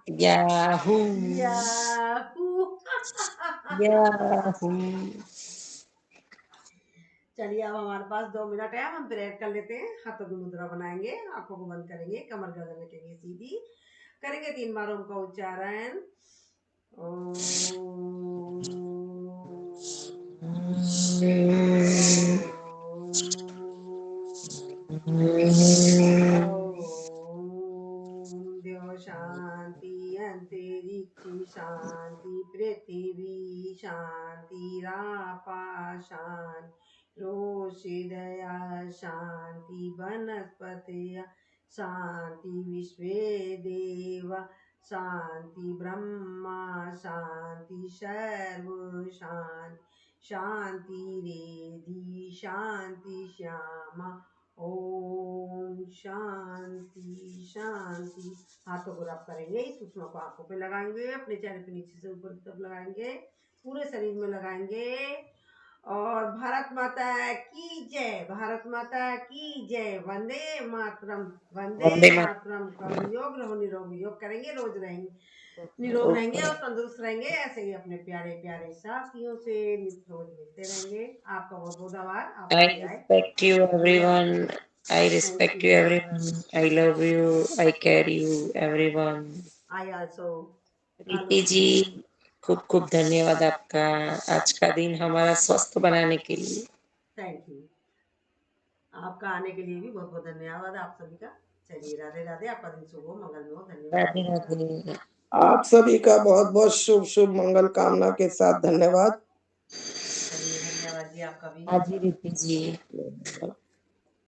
याहू याहू। याहू। चलिए अब हमारे पास 2 मिनट है, हम प्रेयर कर लेते हैं। हाथों की मुद्रा बनाएंगे, आंखों को बंद करेंगे, कमर गर्दन रखेंगे सीधी, करेंगे 3 बार ओम का उच्चारण। देव शांति, अंतरिक्ष शांति, पृथ्वी शांति, रापा शांति, रोषिदया शांति, वनस्पति शांति, विश्वे देव शांति, ब्रह्मा शांति, सर्व शांति, शांति रेधि शांति, श्यामा ओम शांति शांति। हाथों को रब करेंगे, सूक्ष्म को आंखों पे लगाएंगे, अपने चेहरे पे नीचे से ऊपर की तरफ लगाएंगे, पूरे शरीर में लगाएंगे और भारत माता की जय, भारत माता की जय, वंदे मातरम, वंदे मातरम। करो योग, रहो निरोग। योग करेंगे, रोज रहेंगे, निरोग रहेंगे और तंदुरुस्त रहेंगे। ऐसे ही अपने प्यारे प्यारे साथियों से रोज मिलते रहेंगे। आपका बहुत बहुत आभार। आप I respect you everyone. I respect you everyone. I love you. I care you everyone. I also. Preeti ji, खूब खूब धन्यवाद आपका आज का दिन हमारा स्वस्थ बनाने के लिए। Thank you. आपका आने के लिए भी बहुत बहुत धन्यवाद आप सभी का। चलिए राधे राधे, आपका दिन शुभ हो, मंगलमय हो। राधे धन्यवाद। राधे। आप सभी का बहुत बहुत शुभ शुभ मंगल कामना के साथ धन्यवाद। चलिए धन्यवाद जी आपका भी। हाँ जी रीति जी।